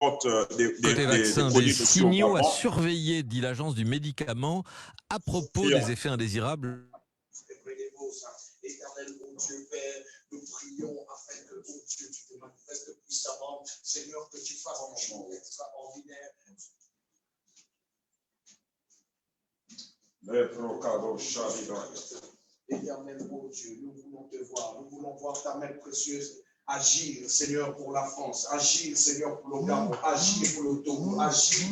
Côté vaccin, des produits signaux à surveiller, dit l'agence du médicament, à propos des effets indésirables. Éternel, mon Dieu, Père, nous prions afin que, mon Dieu, tu te manifestes puissamment. Seigneur, que tu fasses un chant extraordinaire. Éternel, mon Dieu, nous voulons te voir. Nous voulons voir ta main précieuse. Agir, Seigneur, pour la France. Agir, Seigneur, pour le Gabon. Agir pour le Togo. Agir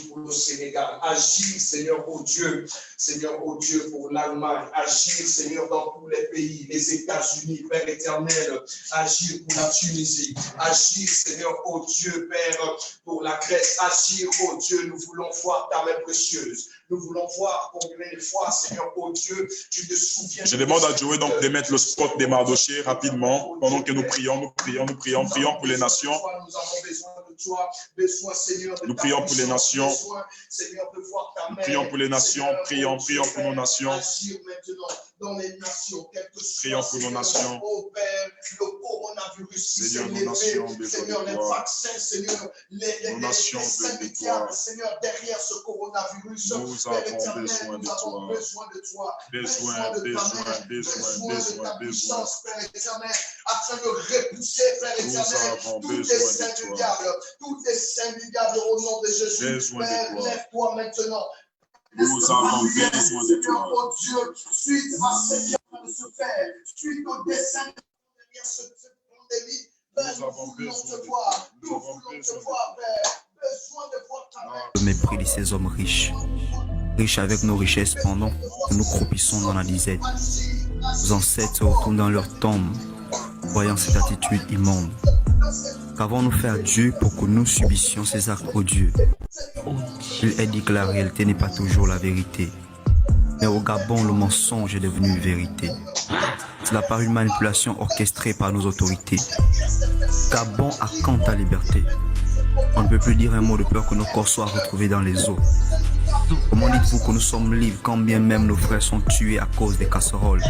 pour le Sénégal. Agir, Seigneur, oh Dieu. Seigneur, oh Dieu, pour l'Allemagne. Agir, Seigneur, dans tous les pays. Les États-Unis, Père éternel. Agir pour la Tunisie. Agir, Seigneur, oh Dieu, Père, pour la Grèce. Agir, oh Dieu, nous voulons voir ta main précieuse. Nous voulons voir combien de fois, Seigneur, oh Dieu, tu te souviens. Je demande à Joey donc de mettre le spot des Mardochés rapidement pendant que nous prions pour les nations. Nous avons besoin de toi, besoin, Seigneur, de nous prions pour les nations. Besoin, Seigneur, de voir ta main. Nous prions pour les nations, prions pour nos nations. Agir maintenant dans les nations, quel que soit, prions pour nos nations. Oh Père, le coronavirus, Seigneur, nos nations, Seigneur, les vaccins, Seigneur, les syndicats, Seigneur, derrière ce coronavirus, nous avons besoin de toi. Besoin de toi. Besoin de ta puissance, Père éternel, afin de repousser, Père éternel, tous les saints du diable, au nom de Jésus. Père, lève-toi maintenant. Nous avons besoin de toi. Oh Dieu, suite à ce qui est en train de se faire, suite au dessein derrière cette pandémie, nous avons besoin de toi. Nous voulons te voir, Père. Besoin de voir ta main. Le mépris de ces hommes riches avec nos richesses pendant que nous croupissons dans la disette. Nos ancêtres se retournent dans leur tombe, voyant cette attitude immonde. Qu'avons-nous fait Dieu pour que nous subissions ces actes odieux? Il est dit que la réalité n'est pas toujours la vérité. Mais au Gabon, le mensonge est devenu vérité. Cela par une manipulation orchestrée par nos autorités. Gabon a quand ta liberté? On ne peut plus dire un mot de peur que nos corps soient retrouvés dans les eaux. Comment dites-vous que nous sommes libres quand bien même nos frères sont tués à cause des casseroles?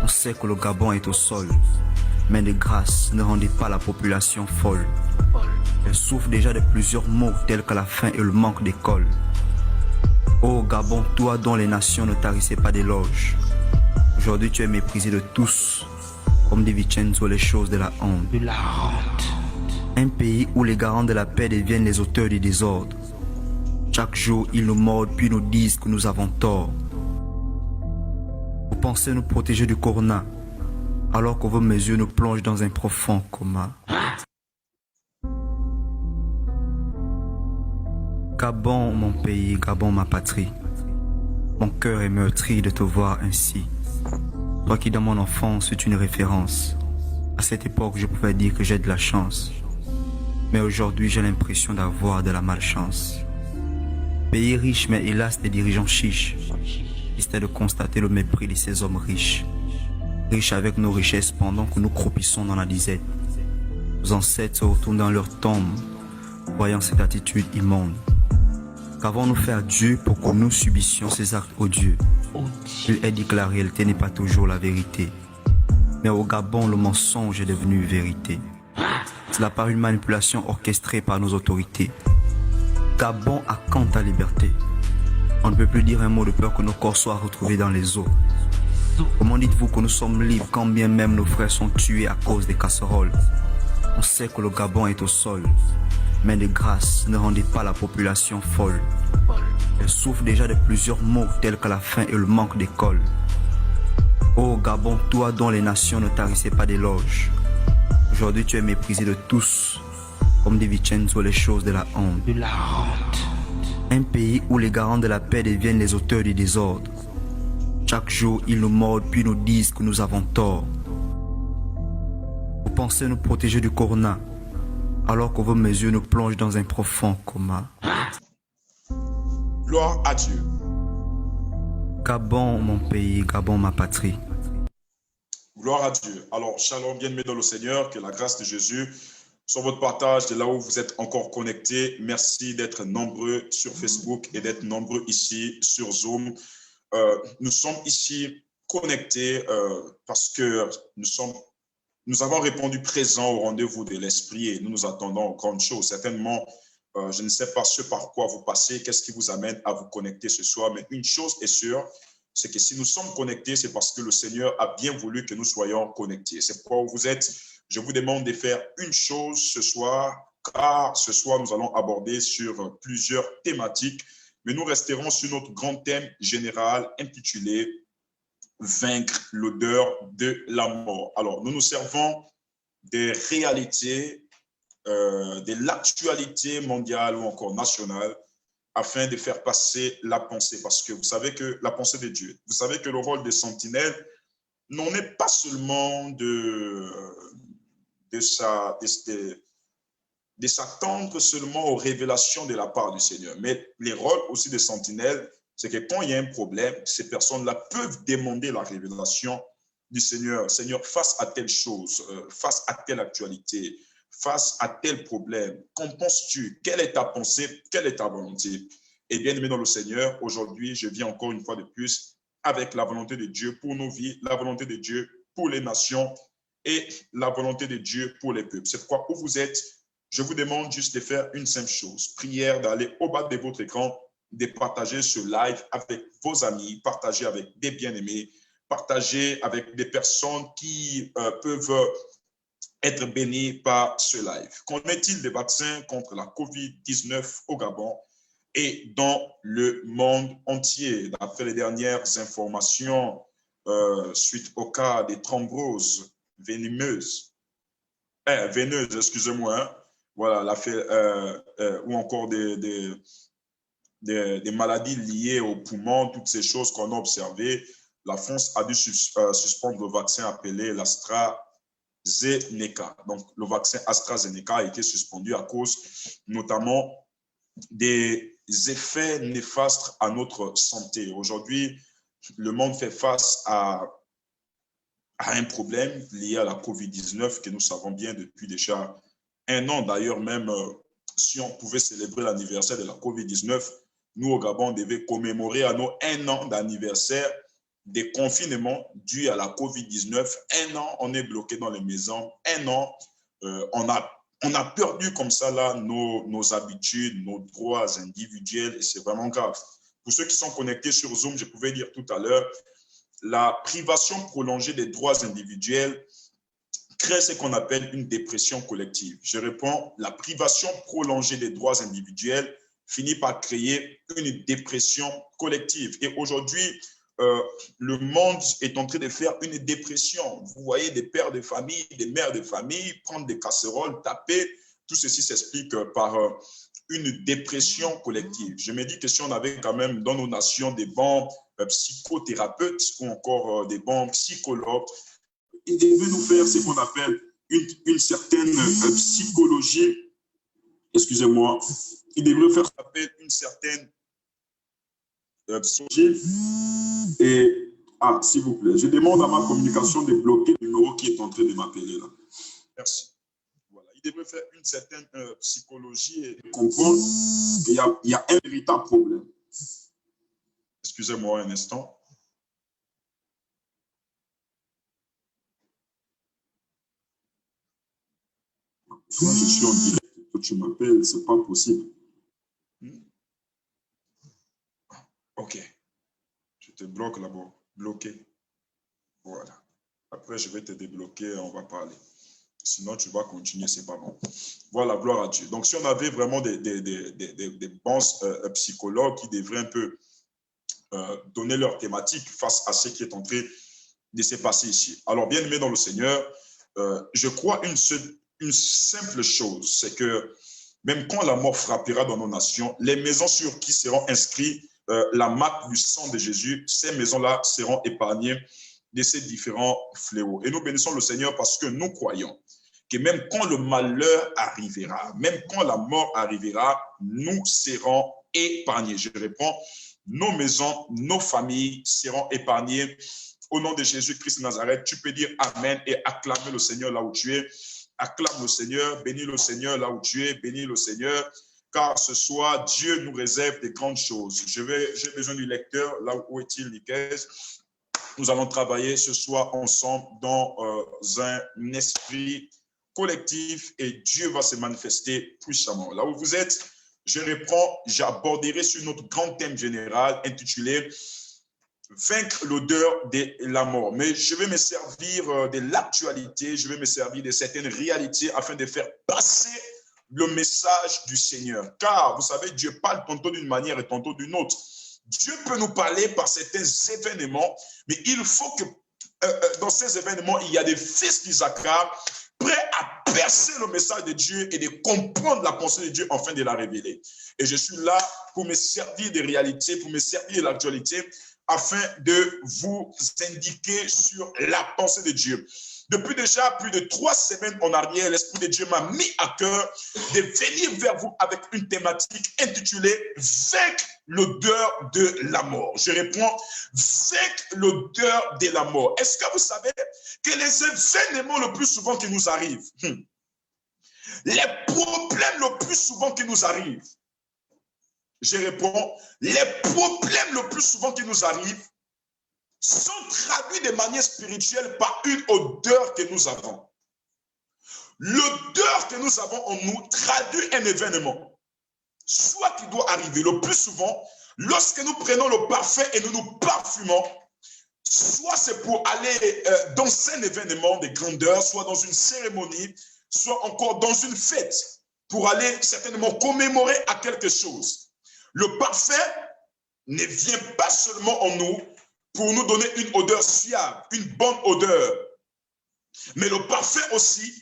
On sait que le Gabon est au sol. Mais de grâce, ne rendez pas la population folle. Elle souffre déjà de plusieurs maux tels que la faim et le manque d'école. Ô Gabon, toi dont les nations ne tarissaient pas d'éloges. Aujourd'hui tu es méprisé de tous, comme dit Vincenzo les choses de la honte. Un pays où les garants de la paix deviennent les auteurs du désordre. Chaque jour, ils nous mordent puis nous disent que nous avons tort. Vous pensez nous protéger du corona, alors que vos mesures nous plongent dans un profond coma. Gabon, mon pays, Gabon, ma patrie. Mon cœur est meurtri de te voir ainsi. Toi qui dans mon enfance fut une référence. À cette époque, je pouvais dire que j'ai de la chance. Mais aujourd'hui, j'ai l'impression d'avoir de la malchance. Pays riche, mais hélas des dirigeants chiches. Triste de constater le mépris de ces hommes riches. Riches avec nos richesses pendant que nous croupissons dans la disette. Nos ancêtres se retournent dans leur tombe, voyant cette attitude immonde. Qu'avons-nous fait Dieu pour que nous subissions ces actes odieux? Il est dit que la réalité n'est pas toujours la vérité. Mais au Gabon, le mensonge est devenu vérité. Cela par une manipulation orchestrée par nos autorités. Gabon a quand ta liberté? On ne peut plus dire un mot de peur que nos corps soient retrouvés dans les eaux. Comment dites-vous que nous sommes libres quand bien même nos frères sont tués à cause des casseroles? On sait que le Gabon est au sol. Mais de grâce, ne rendez pas la population folle. Elle souffre déjà de plusieurs maux tels que la faim et le manque d'école. Ô Gabon, toi dont les nations ne tarissaient pas d'éloges. Aujourd'hui tu es méprisé de tous, comme dit Vincenzo les choses de la honte. Un pays où les garants de la paix deviennent les auteurs du désordre. Chaque jour, ils nous mordent puis nous disent que nous avons tort. Vous pensez nous protéger du corona, alors que vos mesures nous plongent dans un profond coma. Gloire à Dieu. Gabon, mon pays, Gabon, ma patrie. Gloire à Dieu. Alors, shalom, bien-aimés dans le Seigneur, que la grâce de Jésus soit votre partage de là où vous êtes encore connectés. Merci d'être nombreux sur Facebook et d'être nombreux ici sur Zoom. Nous sommes ici connectés parce que nous nous avons répondu présent au rendez-vous de l'esprit et nous nous attendons aux grandes choses. Certainement, je ne sais pas ce par quoi vous passez, qu'est-ce qui vous amène à vous connecter ce soir, mais une chose est sûre, c'est que si nous sommes connectés, c'est parce que le Seigneur a bien voulu que nous soyons connectés. C'est pourquoi vous êtes. Je vous demande de faire une chose ce soir, car ce soir, nous allons aborder sur plusieurs thématiques, mais nous resterons sur notre grand thème général intitulé « Vaincre l'odeur de la mort ». Alors, nous nous servons des réalités, de l'actualité mondiale ou encore nationale, afin de faire passer la pensée, parce que vous savez que la pensée de Dieu, vous savez que le rôle des sentinelles n'en est pas seulement de s'attendre seulement aux révélations de la part du Seigneur, mais les rôles aussi des sentinelles, c'est que quand il y a un problème, ces personnes-là peuvent demander la révélation du Seigneur. Seigneur, face à telle chose, face à telle actualité, face à tel problème, qu'en penses-tu? Quelle est ta pensée? Quelle est ta volonté? Et bien aimé dans le Seigneur, aujourd'hui, je viens encore une fois de plus avec la volonté de Dieu pour nos vies, la volonté de Dieu pour les nations et la volonté de Dieu pour les peuples. C'est pourquoi où vous êtes, je vous demande juste de faire une simple chose. Prière d'aller au bas de votre écran, de partager ce live avec vos amis, partager avec des bien-aimés, partager avec des personnes qui peuvent être bénis par ce live. Qu'en est-il des vaccins contre la COVID-19 au Gabon et dans le monde entier? D'après les dernières informations, suite au cas des thromboses veineuses, excusez-moi, hein, voilà, ou encore des maladies liées aux poumons, toutes ces choses qu'on a observées, la France a dû suspendre le vaccin appelé l'AstraZeneca. Donc, le vaccin AstraZeneca a été suspendu à cause notamment des effets néfastes à notre santé. Aujourd'hui, le monde fait face à un problème lié à la COVID-19 que nous savons bien depuis déjà un an. D'ailleurs, même si on pouvait célébrer l'anniversaire de la COVID-19, nous au Gabon, on devait commémorer à nos 1 an d'anniversaire des confinements dus à la COVID-19. 1 an, on est bloqué dans les maisons. 1 an, on a perdu comme ça là nos habitudes, nos droits individuels, et c'est vraiment grave. Pour ceux qui sont connectés sur Zoom, je pouvais dire tout à l'heure, la privation prolongée des droits individuels crée ce qu'on appelle une dépression collective. Je réponds, la privation prolongée des droits individuels finit par créer une dépression collective. Et aujourd'hui, le monde est en train de faire une dépression. Vous voyez des pères de famille, des mères de famille prendre des casseroles, taper. Tout ceci s'explique par une dépression collective. Je me dis que si on avait quand même dans nos nations des bons psychothérapeutes ou encore des bons psychologues, ils devraient nous faire ce qu'on appelle une certaine psychologie. Excusez-moi. Ils devraient faire ce qu'on appelle une certaine psychologie. Et, s'il vous plaît, je demande à ma communication de bloquer le numéro qui est en train de m'appeler là. Merci. Voilà. Il devrait faire une certaine psychologie et comprendre qu'il y a un véritable problème. Excusez-moi un instant. Soit je suis en direct, que tu m'appelles, c'est pas possible. Ok. Je te bloque là-bas. Bloqué. Voilà. Après, je vais te débloquer et on va parler. Sinon, tu vas continuer, c'est pas bon. Voilà, gloire à Dieu. Donc, si on avait vraiment des bons psychologues qui devraient un peu donner leur thématique face à ce qui est en train de se passer ici. Alors, bien aimé dans le Seigneur, je crois une simple chose, c'est que même quand la mort frappera dans nos nations, les maisons sur qui seront inscrits la marque du sang de Jésus, ces maisons-là seront épargnées de ces différents fléaux. Et nous bénissons le Seigneur parce que nous croyons que même quand le malheur arrivera, même quand la mort arrivera, nous serons épargnés. Je réponds, nos maisons, nos familles seront épargnées. Au nom de Jésus-Christ de Nazareth, tu peux dire Amen et acclamer le Seigneur là où tu es. Acclame le Seigneur, bénis le Seigneur là où tu es, bénis le Seigneur. Car ce soir, Dieu nous réserve des grandes choses. J'ai besoin du lecteur. Là où est-il, Nicaise? nous allons travailler ce soir ensemble dans un esprit collectif et Dieu va se manifester puissamment. Là où vous êtes, je reprends, j'aborderai sur notre grand thème général intitulé « Vaincre l'odeur de la mort ». Mais je vais me servir de l'actualité, je vais me servir de certaines réalités afin de faire passer le message du Seigneur. Car, vous savez, Dieu parle tantôt d'une manière et tantôt d'une autre. Dieu peut nous parler par certains événements, mais il faut que dans ces événements, il y a des fils d'Isaac prêts à percer le message de Dieu et de comprendre la pensée de Dieu afin de la révéler. Et je suis là pour me servir des réalités, pour me servir de l'actualité, afin de vous indiquer sur la pensée de Dieu. Depuis déjà plus de 3 semaines en arrière, l'Esprit de Dieu m'a mis à cœur de venir vers vous avec une thématique intitulée « Vaincre l'odeur de la mort ». Je réponds « Vaincre l'odeur de la mort ». Est-ce que vous savez que les événements le plus souvent qui nous arrivent, les problèmes le plus souvent qui nous arrivent, je réponds « Les problèmes le plus souvent qui nous arrivent sont traduits de manière spirituelle par une odeur que nous avons. L'odeur que nous avons en nous traduit un événement, soit qui doit arriver. Le plus souvent, lorsque nous prenons le parfum et nous nous parfumons, soit c'est pour aller dans un événement de grandeur, soit dans une cérémonie, soit encore dans une fête, pour aller certainement commémorer à quelque chose. Le parfum ne vient pas seulement en nous pour nous donner une odeur fiable, une bonne odeur. Mais le parfum aussi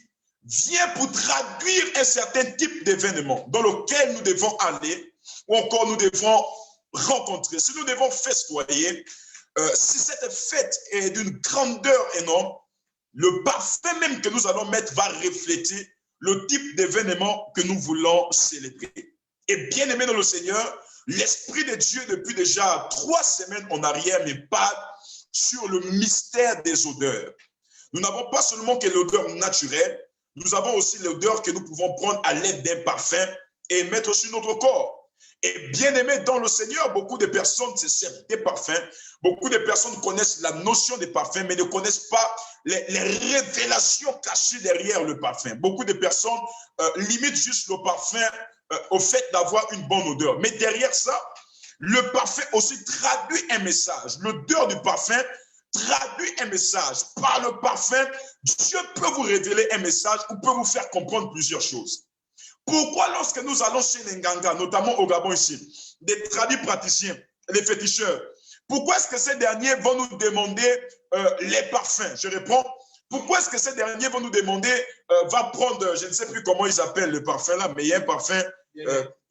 vient pour traduire un certain type d'événement dans lequel nous devons aller ou encore nous devons rencontrer. Si nous devons festoyer, si cette fête est d'une grandeur énorme, le parfum même que nous allons mettre va refléter le type d'événement que nous voulons célébrer. Et bien aimé dans le Seigneur, l'Esprit de Dieu, depuis déjà 3 semaines en arrière, me parle sur le mystère des odeurs. Nous n'avons pas seulement que l'odeur naturelle, nous avons aussi l'odeur que nous pouvons prendre à l'aide d'un parfum et mettre sur notre corps. Et bien aimé dans le Seigneur, beaucoup de personnes se servent des parfums, beaucoup de personnes connaissent la notion des parfums, mais ne connaissent pas les révélations cachées derrière le parfum. Beaucoup de personnes limitent juste le parfum au fait d'avoir une bonne odeur. Mais derrière ça, le parfum aussi traduit un message. L'odeur du parfum traduit un message. Par le parfum, Dieu peut vous révéler un message ou peut vous faire comprendre plusieurs choses. Pourquoi lorsque nous allons chez les Nganga, notamment au Gabon ici, des tradis praticiens, les féticheurs, pourquoi est-ce que ces derniers vont nous demander les parfums? Je réponds, pourquoi est-ce que ces derniers vont nous demander, va prendre, je ne sais plus comment ils appellent le parfum là, mais il y a un parfum,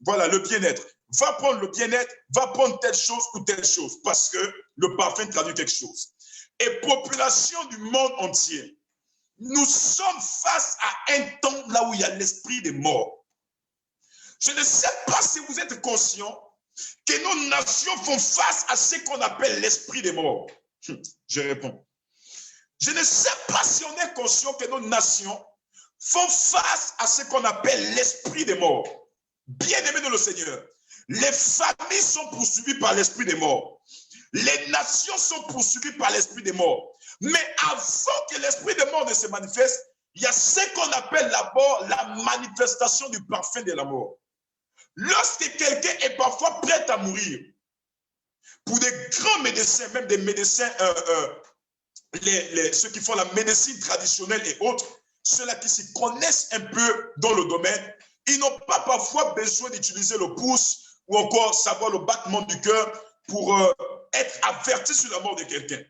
voilà, le bien-être. Va prendre le bien-être, va prendre telle chose ou telle chose, parce que le parfum traduit quelque chose. Et population du monde entier, nous sommes face à un temps là où il y a l'esprit des morts. Je ne sais pas si vous êtes conscients que nos nations font face à ce qu'on appelle l'esprit des morts. Je réponds. Je ne sais pas si on est conscient que nos nations font face à ce qu'on appelle l'esprit des morts. Bien-aimés de le Seigneur, les familles sont poursuivies par l'esprit des morts. Les nations sont poursuivies par l'esprit des morts. Mais avant que l'esprit des morts ne se manifeste, il y a ce qu'on appelle d'abord la manifestation du parfum de la mort. Lorsque quelqu'un est parfois prêt à mourir, pour des grands médecins, même des médecins, ceux qui font la médecine traditionnelle et autres, ceux-là qui s'y connaissent un peu dans le domaine, ils n'ont pas parfois besoin d'utiliser le pouce ou encore savoir le battement du cœur pour être averti sur la mort de quelqu'un.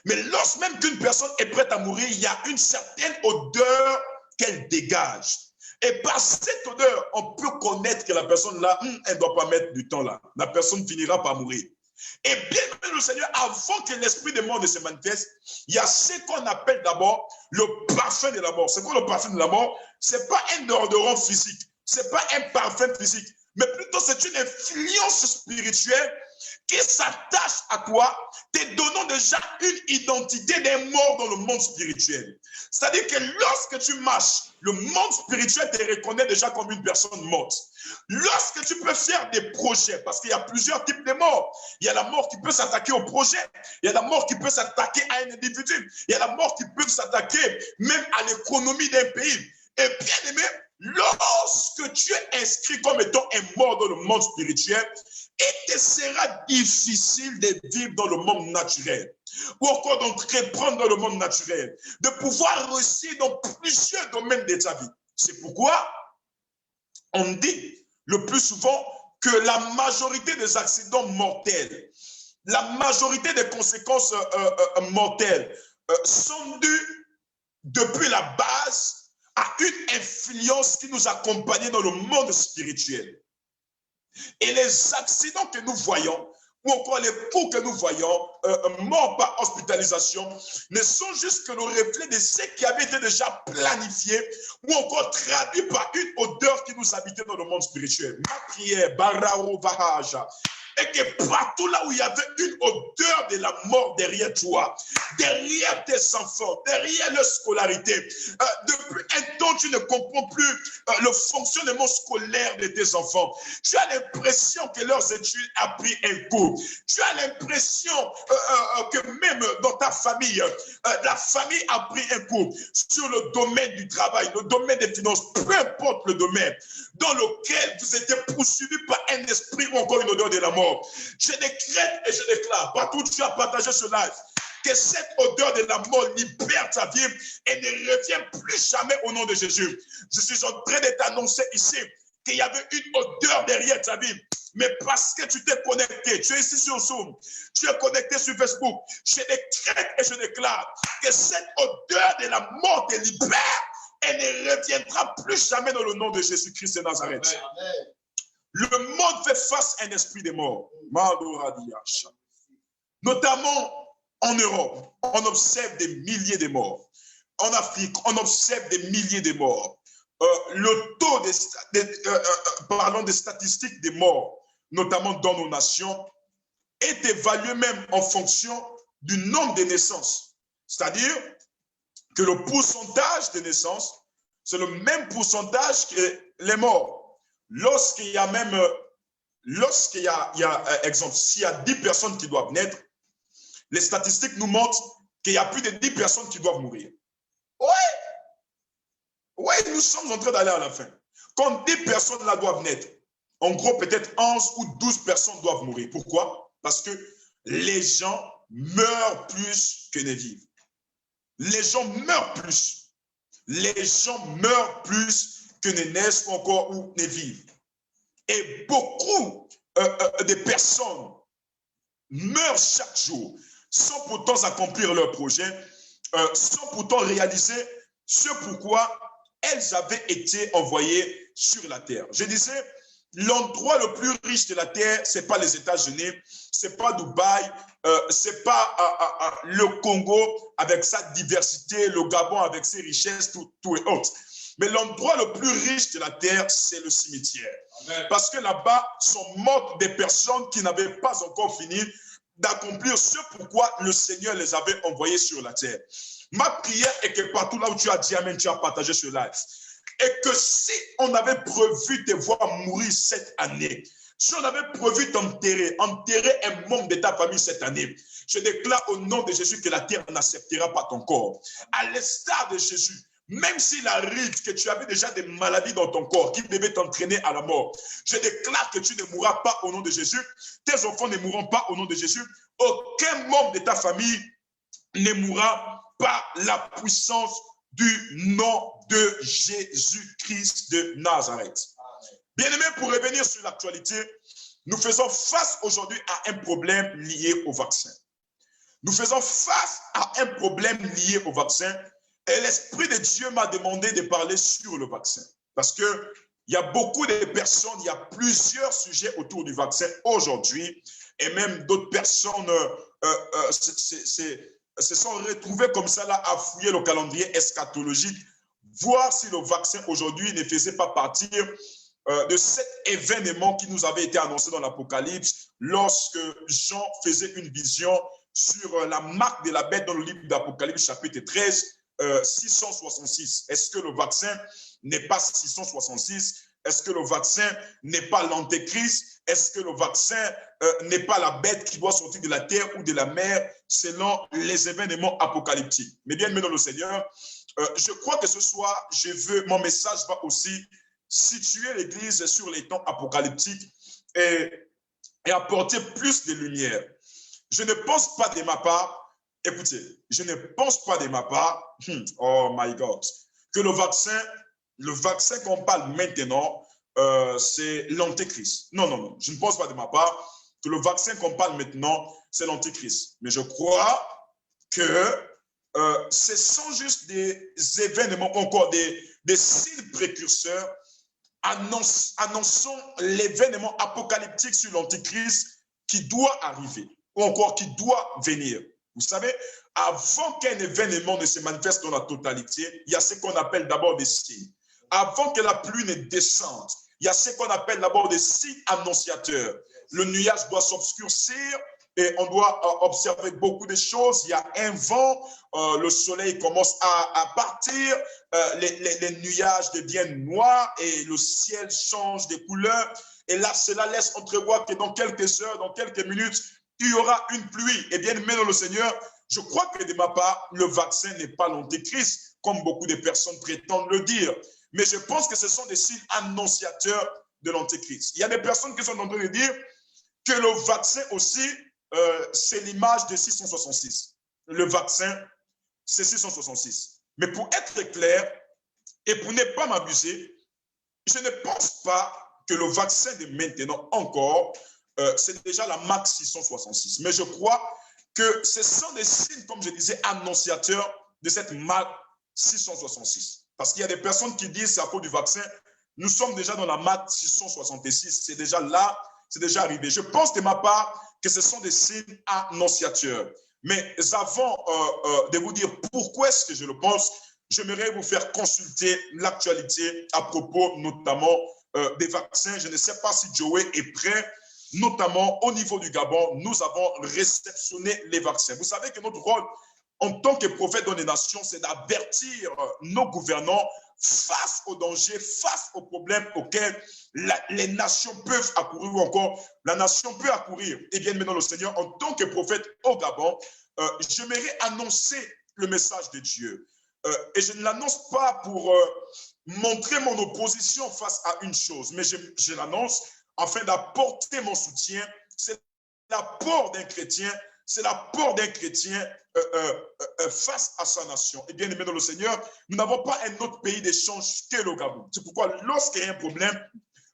Mais lorsque même qu'une personne est prête à mourir, il y a une certaine odeur qu'elle dégage. Et par cette odeur, on peut connaître que la personne là, elle ne doit pas mettre du temps là. La personne finira par mourir. Et bien le Seigneur, avant que l'esprit de mort ne se manifeste, il y a ce qu'on appelle d'abord le parfum de la mort. C'est quoi le parfum de la mort? Ce n'est pas un odorant physique, ce n'est pas un parfum physique, mais plutôt c'est une influence spirituelle qui s'attache à toi, te donnant déjà une identité d'un mort dans le monde spirituel. C'est-à-dire que lorsque tu marches, le monde spirituel te reconnaît déjà comme une personne morte. Lorsque tu peux faire des projets, parce qu'il y a plusieurs types de morts. Il y a la mort qui peut s'attaquer au projet. Il y a la mort qui peut s'attaquer à un individu. Il y a la mort qui peut s'attaquer même à l'économie d'un pays. Et bien aimé, lorsque tu es inscrit comme étant un mort dans le monde spirituel, il te sera difficile de vivre dans le monde naturel. Ou encore d'entreprendre dans le monde naturel. De pouvoir réussir dans plusieurs domaines de ta vie. C'est pourquoi on dit le plus souvent que la majorité des accidents mortels, la majorité des conséquences mortelles sont dues depuis la base à une influence qui nous accompagnait dans le monde spirituel. Et les accidents que nous voyons, ou encore les coups que nous voyons, morts par hospitalisation, ne sont juste que le reflet de ce qui avait été déjà planifié, ou encore traduit par une odeur qui nous habitait dans le monde spirituel. Ma prière, Barao Vahaja, et que partout là où il y avait une odeur de la mort derrière toi, derrière tes enfants, derrière leur scolarité, depuis un temps tu ne comprends plus le fonctionnement scolaire de tes enfants. Tu as l'impression que leurs études ont pris un coup. Tu as l'impression que même dans ta famille, la famille a pris un coup sur le domaine du travail, le domaine des finances, peu importe le domaine dans lequel vous étiez poursuivi par un esprit ou encore une odeur de la mort. Je décrète et je déclare, partout où tu as partagé ce live, que cette odeur de la mort libère ta vie et ne revient plus jamais au nom de Jésus. Je suis en train de t'annoncer ici qu'il y avait une odeur derrière ta vie. Mais parce que tu t'es connecté, tu es ici sur Zoom, tu es connecté sur Facebook, je décrète et je déclare que cette odeur de la mort te libère et ne reviendra plus jamais dans le nom de Jésus-Christ de Nazareth. Amen. Le monde fait face à un esprit de mort. Notamment en Europe, on observe des milliers de morts. En Afrique, on observe des milliers de morts. Le taux des statistiques des morts, notamment dans nos nations, est évalué même en fonction du nombre de naissances. C'est-à-dire que le pourcentage de naissances, c'est le même pourcentage que les morts. Lorsqu'il y a exemple, s'il y a 10 personnes qui doivent naître, les statistiques nous montrent qu'il y a plus de 10 personnes qui doivent mourir. Oui, nous sommes en train d'aller à la fin. Quand 10 personnes là doivent naître, en gros, peut-être 11 ou 12 personnes doivent mourir. Pourquoi? Parce que les gens meurent plus que ne vivent. Les gens meurent plus. Les gens meurent plus que ne naissent ou encore ou ne vivent. Et beaucoup de personnes meurent chaque jour sans pourtant accomplir leur projet, sans pourtant réaliser ce pourquoi elles avaient été envoyées sur la terre. Je disais, l'endroit le plus riche de la terre, ce n'est pas les États-Unis, ce n'est pas Dubaï, ce n'est pas le Congo avec sa diversité, le Gabon avec ses richesses, tout et autres. Mais l'endroit le plus riche de la terre, c'est le cimetière. Amen. Parce que là-bas sont mortes des personnes qui n'avaient pas encore fini d'accomplir ce pourquoi le Seigneur les avait envoyés sur la terre. Ma prière est que partout là où tu as dit Amen, tu as partagé ce live. Et que si on avait prévu te voir mourir cette année, si on avait prévu t'enterrer, enterrer un membre de ta famille cette année, je déclare au nom de Jésus que la terre n'acceptera pas ton corps. À l'instar de Jésus, même s'il arrive que tu avais déjà des maladies dans ton corps qui devaient t'entraîner à la mort, je déclare que tu ne mourras pas au nom de Jésus. Tes enfants ne mourront pas au nom de Jésus. Aucun membre de ta famille ne mourra par la puissance du nom de Jésus-Christ de Nazareth. Bien-aimés, pour revenir sur l'actualité, nous faisons face aujourd'hui à un problème lié au vaccin. Nous faisons face à un problème lié au vaccin. Et l'Esprit de Dieu m'a demandé de parler sur le vaccin. Parce qu'il y a beaucoup de personnes, il y a plusieurs sujets autour du vaccin aujourd'hui. Et même d'autres personnes se sont retrouvées comme ça là à fouiller le calendrier eschatologique, voir si le vaccin aujourd'hui ne faisait pas partie de cet événement qui nous avait été annoncé dans l'Apocalypse lorsque Jean faisait une vision sur la marque de la bête dans le livre d'Apocalypse chapitre 13. 666. Est-ce que le vaccin n'est pas 666? Est-ce que le vaccin n'est pas l'antéchrist? Est-ce que le vaccin n'est pas la bête qui doit sortir de la terre ou de la mer selon les événements apocalyptiques? Mais bien aimé dans le Seigneur, je crois que ce soir, mon message va aussi situer l'Église sur les temps apocalyptiques et apporter plus de lumière. Je ne pense pas de ma part, écoutez, je ne pense pas de ma part, oh my God, que le vaccin qu'on parle maintenant, c'est l'antéchrist. Non, non, non, je ne pense pas de ma part que le vaccin qu'on parle maintenant, c'est l'antéchrist. Mais je crois que ce sont juste des événements, encore des signes précurseurs annonçant l'événement apocalyptique sur l'antéchrist qui doit arriver ou encore qui doit venir. Vous savez, avant qu'un événement ne se manifeste dans la totalité, il y a ce qu'on appelle d'abord des signes. Avant que la pluie ne descende, il y a ce qu'on appelle d'abord des signes annonciateurs. Le nuage doit s'obscurcir et on doit observer beaucoup de choses. Il y a un vent, le soleil commence à partir, les nuages deviennent noirs et le ciel change de couleur. Et là, cela laisse entrevoir que dans quelques heures, dans quelques minutes, il y aura une pluie. Et bien aimé dans le Seigneur, je crois que de ma part, le vaccin n'est pas l'antéchrist, comme beaucoup de personnes prétendent le dire. Mais je pense que ce sont des signes annonciateurs de l'antéchrist. Il y a des personnes qui sont en train de dire que le vaccin aussi, c'est l'image de 666. Le vaccin, c'est 666. Mais pour être clair et pour ne pas m'abuser, je ne pense pas que le vaccin de maintenant encore, c'est déjà la Mark 666. Mais je crois que ce sont des signes, comme je disais, annonciateurs de cette Mark 666. Parce qu'il y a des personnes qui disent c'est à cause du vaccin. Nous sommes déjà dans la Mark 666. C'est déjà là, c'est déjà arrivé. Je pense de ma part que ce sont des signes annonciateurs. Mais avant de vous dire pourquoi est-ce que je le pense, j'aimerais vous faire consulter l'actualité à propos notamment des vaccins. Je ne sais pas si Joey est prêt. Notamment au niveau du Gabon, nous avons réceptionné les vaccins. Vous savez que notre rôle en tant que prophète dans les nations, c'est d'avertir nos gouvernants face aux dangers, face aux problèmes auxquels les nations peuvent accourir ou encore la nation peut accourir. Et bien maintenant le Seigneur, en tant que prophète au Gabon, j'aimerais annoncer le message de Dieu. Et je ne l'annonce pas pour montrer mon opposition face à une chose, mais je l'annonce afin d'apporter mon soutien. C'est l'apport d'un chrétien, c'est l'apport d'un chrétien face à sa nation. Et bien aimé dans le Seigneur, nous n'avons pas un autre pays d'échange que le Gabon. C'est pourquoi lorsqu'il y a un problème,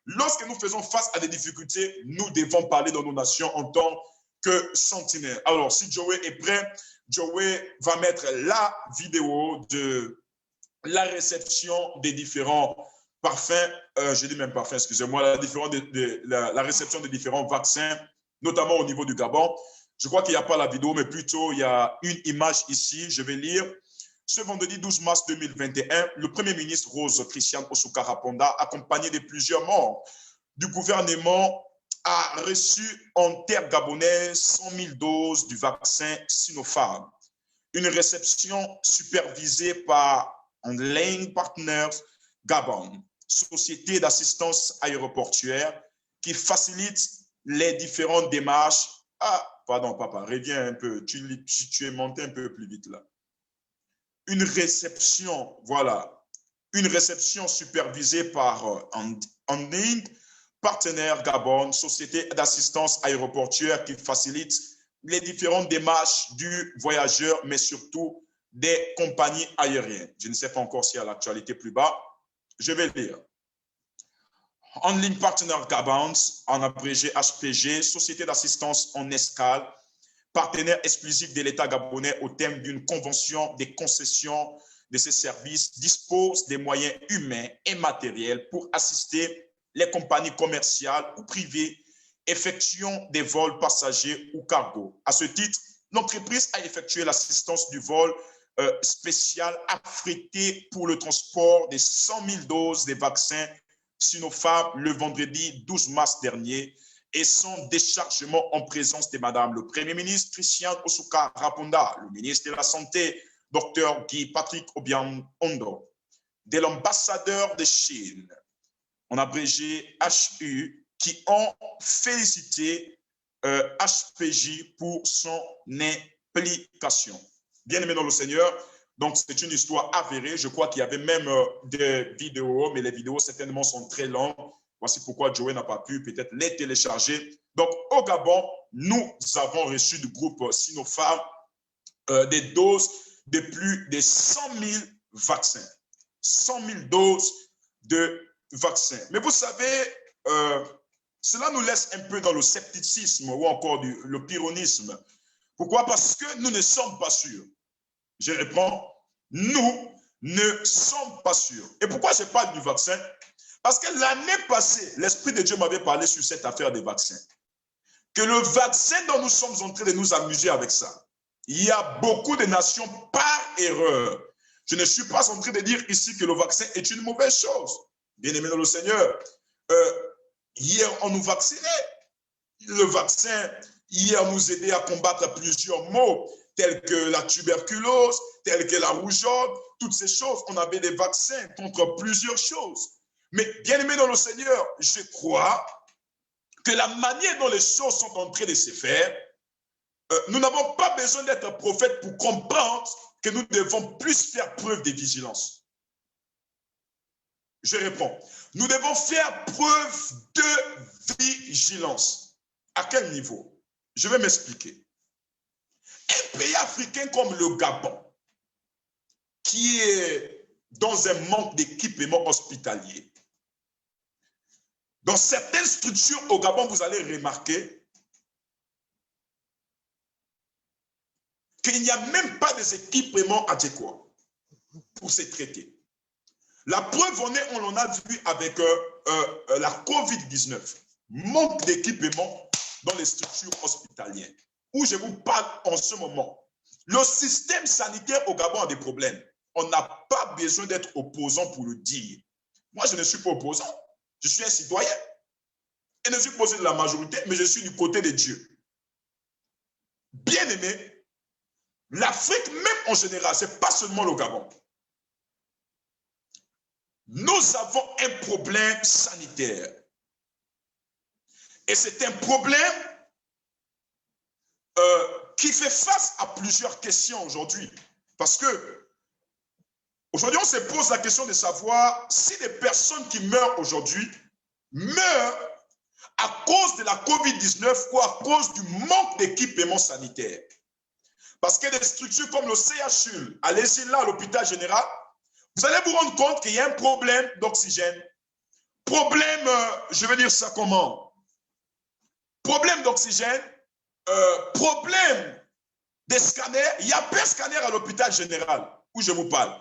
lorsque nous faisons face à des difficultés, nous devons parler dans nos nations en tant que sentinelles. Alors, si Joey est prêt, Joey va mettre la vidéo de la réception des différents parfums, je dis même parfums, excusez-moi, la réception des différents vaccins, notamment au niveau du Gabon. Je crois qu'il n'y a pas la vidéo, mais plutôt il y a une image ici. Je vais lire. Ce vendredi 12 mars 2021, le Premier ministre Rose Christian Osuka-Raponda, accompagné de plusieurs membres du gouvernement, a reçu en terre gabonaise 100 000 doses du vaccin Sinopharm. Une réception supervisée par Online Partners Gabon, société d'assistance aéroportuaire qui facilite les différentes démarches. Ah, pardon, papa, reviens un peu. Tu es monté un peu plus vite là. Une réception, voilà. Une réception supervisée par Online Partenaire Gabon, société d'assistance aéroportuaire qui facilite les différentes démarches du voyageur, mais surtout des compagnies aériennes. Je ne sais pas encore s'il y a l'actualité plus bas. Je vais lire. Online Partner Gabon, en abrégé HPG, société d'assistance en escale, partenaire exclusif de l'État gabonais au terme d'une convention de concession de ses services, dispose des moyens humains et matériels pour assister les compagnies commerciales ou privées effectuant des vols passagers ou cargo. À ce titre, l'entreprise a effectué l'assistance du vol spécial affrété pour le transport de 100 000 doses de vaccins Sinopharm le vendredi 12 mars dernier et son déchargement en présence de Madame le Premier ministre Christian Osuka-Raponda, le ministre de la Santé Dr Guy Patrick Obiang-Ondo, de l'ambassadeur de Chine en abrégé HU, qui ont félicité HPJ pour son implication. Bien aimé dans le Seigneur, donc c'est une histoire avérée. Je crois qu'il y avait même des vidéos, mais les vidéos certainement sont très longues. Voici pourquoi Joey n'a pas pu peut-être les télécharger. Donc au Gabon, nous avons reçu du groupe Sinopharm des doses de plus de 100 000 vaccins. 100 000 doses de vaccins. Mais vous savez, cela nous laisse un peu dans le scepticisme ou encore le pyrrhonisme. Pourquoi? Parce que nous ne sommes pas sûrs. Je reprends, nous ne sommes pas sûrs. Et pourquoi je parle du vaccin? Parce que l'année passée, l'Esprit de Dieu m'avait parlé sur cette affaire des vaccins. Que le vaccin dont nous sommes en train de nous amuser avec ça, il y a beaucoup de nations par erreur. Je ne suis pas en train de dire ici que le vaccin est une mauvaise chose. Bien aimé dans le Seigneur, hier on nous vaccinait. Le vaccin, hier nous aidait à combattre plusieurs maux, tels que la tuberculose, tels que la rougeole, toutes ces choses. On avait des vaccins contre plusieurs choses. Mais bien aimé dans le Seigneur, je crois que la manière dont les choses sont en train de se faire, nous n'avons pas besoin d'être prophètes pour comprendre que nous devons plus faire preuve de vigilance. Je réponds, nous devons faire preuve de vigilance. À quel niveau? Je vais m'expliquer. Un pays africain comme le Gabon, qui est dans un manque d'équipement hospitalier, dans certaines structures au Gabon, vous allez remarquer qu'il n'y a même pas des équipements adéquats pour se traiter. La preuve, on en a vu avec la COVID-19. Manque d'équipement dans les structures hospitalières. Où je vous parle en ce moment. Le système sanitaire au Gabon a des problèmes. On n'a pas besoin d'être opposant pour le dire. Moi, je ne suis pas opposant. Je suis un citoyen. Et je suis opposé de la majorité, mais je suis du côté de Dieu. Bien aimé, l'Afrique, même en général, ce n'est pas seulement le Gabon. Nous avons un problème sanitaire. Et c'est un problème qui fait face à plusieurs questions aujourd'hui. Parce que aujourd'hui, on se pose la question de savoir si les personnes qui meurent aujourd'hui meurent à cause de la COVID-19 ou à cause du manque d'équipement sanitaire. Parce que des structures comme le CHU, allez-y là, à l'hôpital général, vous allez vous rendre compte qu'il y a un problème d'oxygène. Problème, je vais dire ça comment? Problème d'oxygène, problème des scanners. Il y a peu de scanners à l'hôpital général où je vous parle.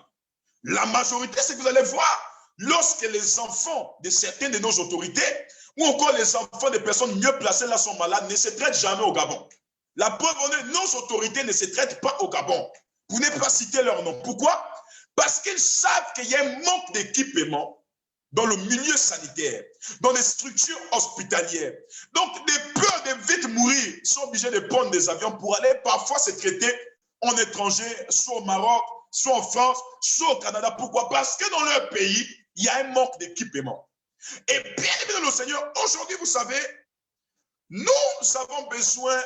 La majorité, c'est que vous allez voir, lorsque les enfants de certaines de nos autorités ou encore les enfants des personnes mieux placées là sont malades, ne se traitent jamais au Gabon. La preuve en est, nos autorités ne se traitent pas au Gabon. Vous n'avez pas cité leur nom. Pourquoi? Parce qu'ils savent qu'il y a un manque d'équipement dans le milieu sanitaire, dans les structures hospitalières. Donc, des peurs de vite mourir sont obligés de prendre des avions pour aller parfois se traiter en étranger, soit au Maroc, soit en France, soit au Canada. Pourquoi? Parce que dans leur pays, il y a un manque d'équipement. Et bien aimé dans le Seigneur, aujourd'hui, vous savez, nous avons besoin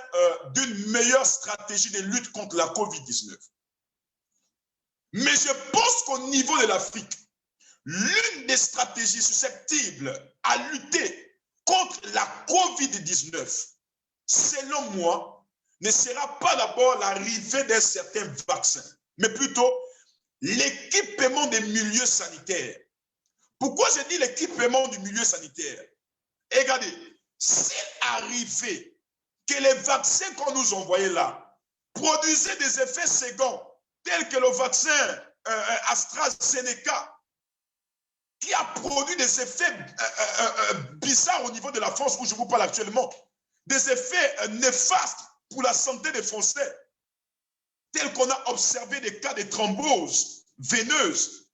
d'une meilleure stratégie de lutte contre la COVID-19. Mais je pense qu'au niveau de l'Afrique, l'une des stratégies susceptibles à lutter contre la COVID-19, selon moi, ne sera pas d'abord l'arrivée d'un certain vaccin, mais plutôt l'équipement des milieux sanitaires. Pourquoi je dis l'équipement du milieu sanitaire? Et regardez, s'il arrivait que les vaccins qu'on nous envoyait là produisaient des effets seconds, tels que le vaccin AstraZeneca, qui a produit des effets bizarres au niveau de la France où je vous parle actuellement, des effets néfastes pour la santé des Français, tels qu'on a observé des cas de thrombose veineuse,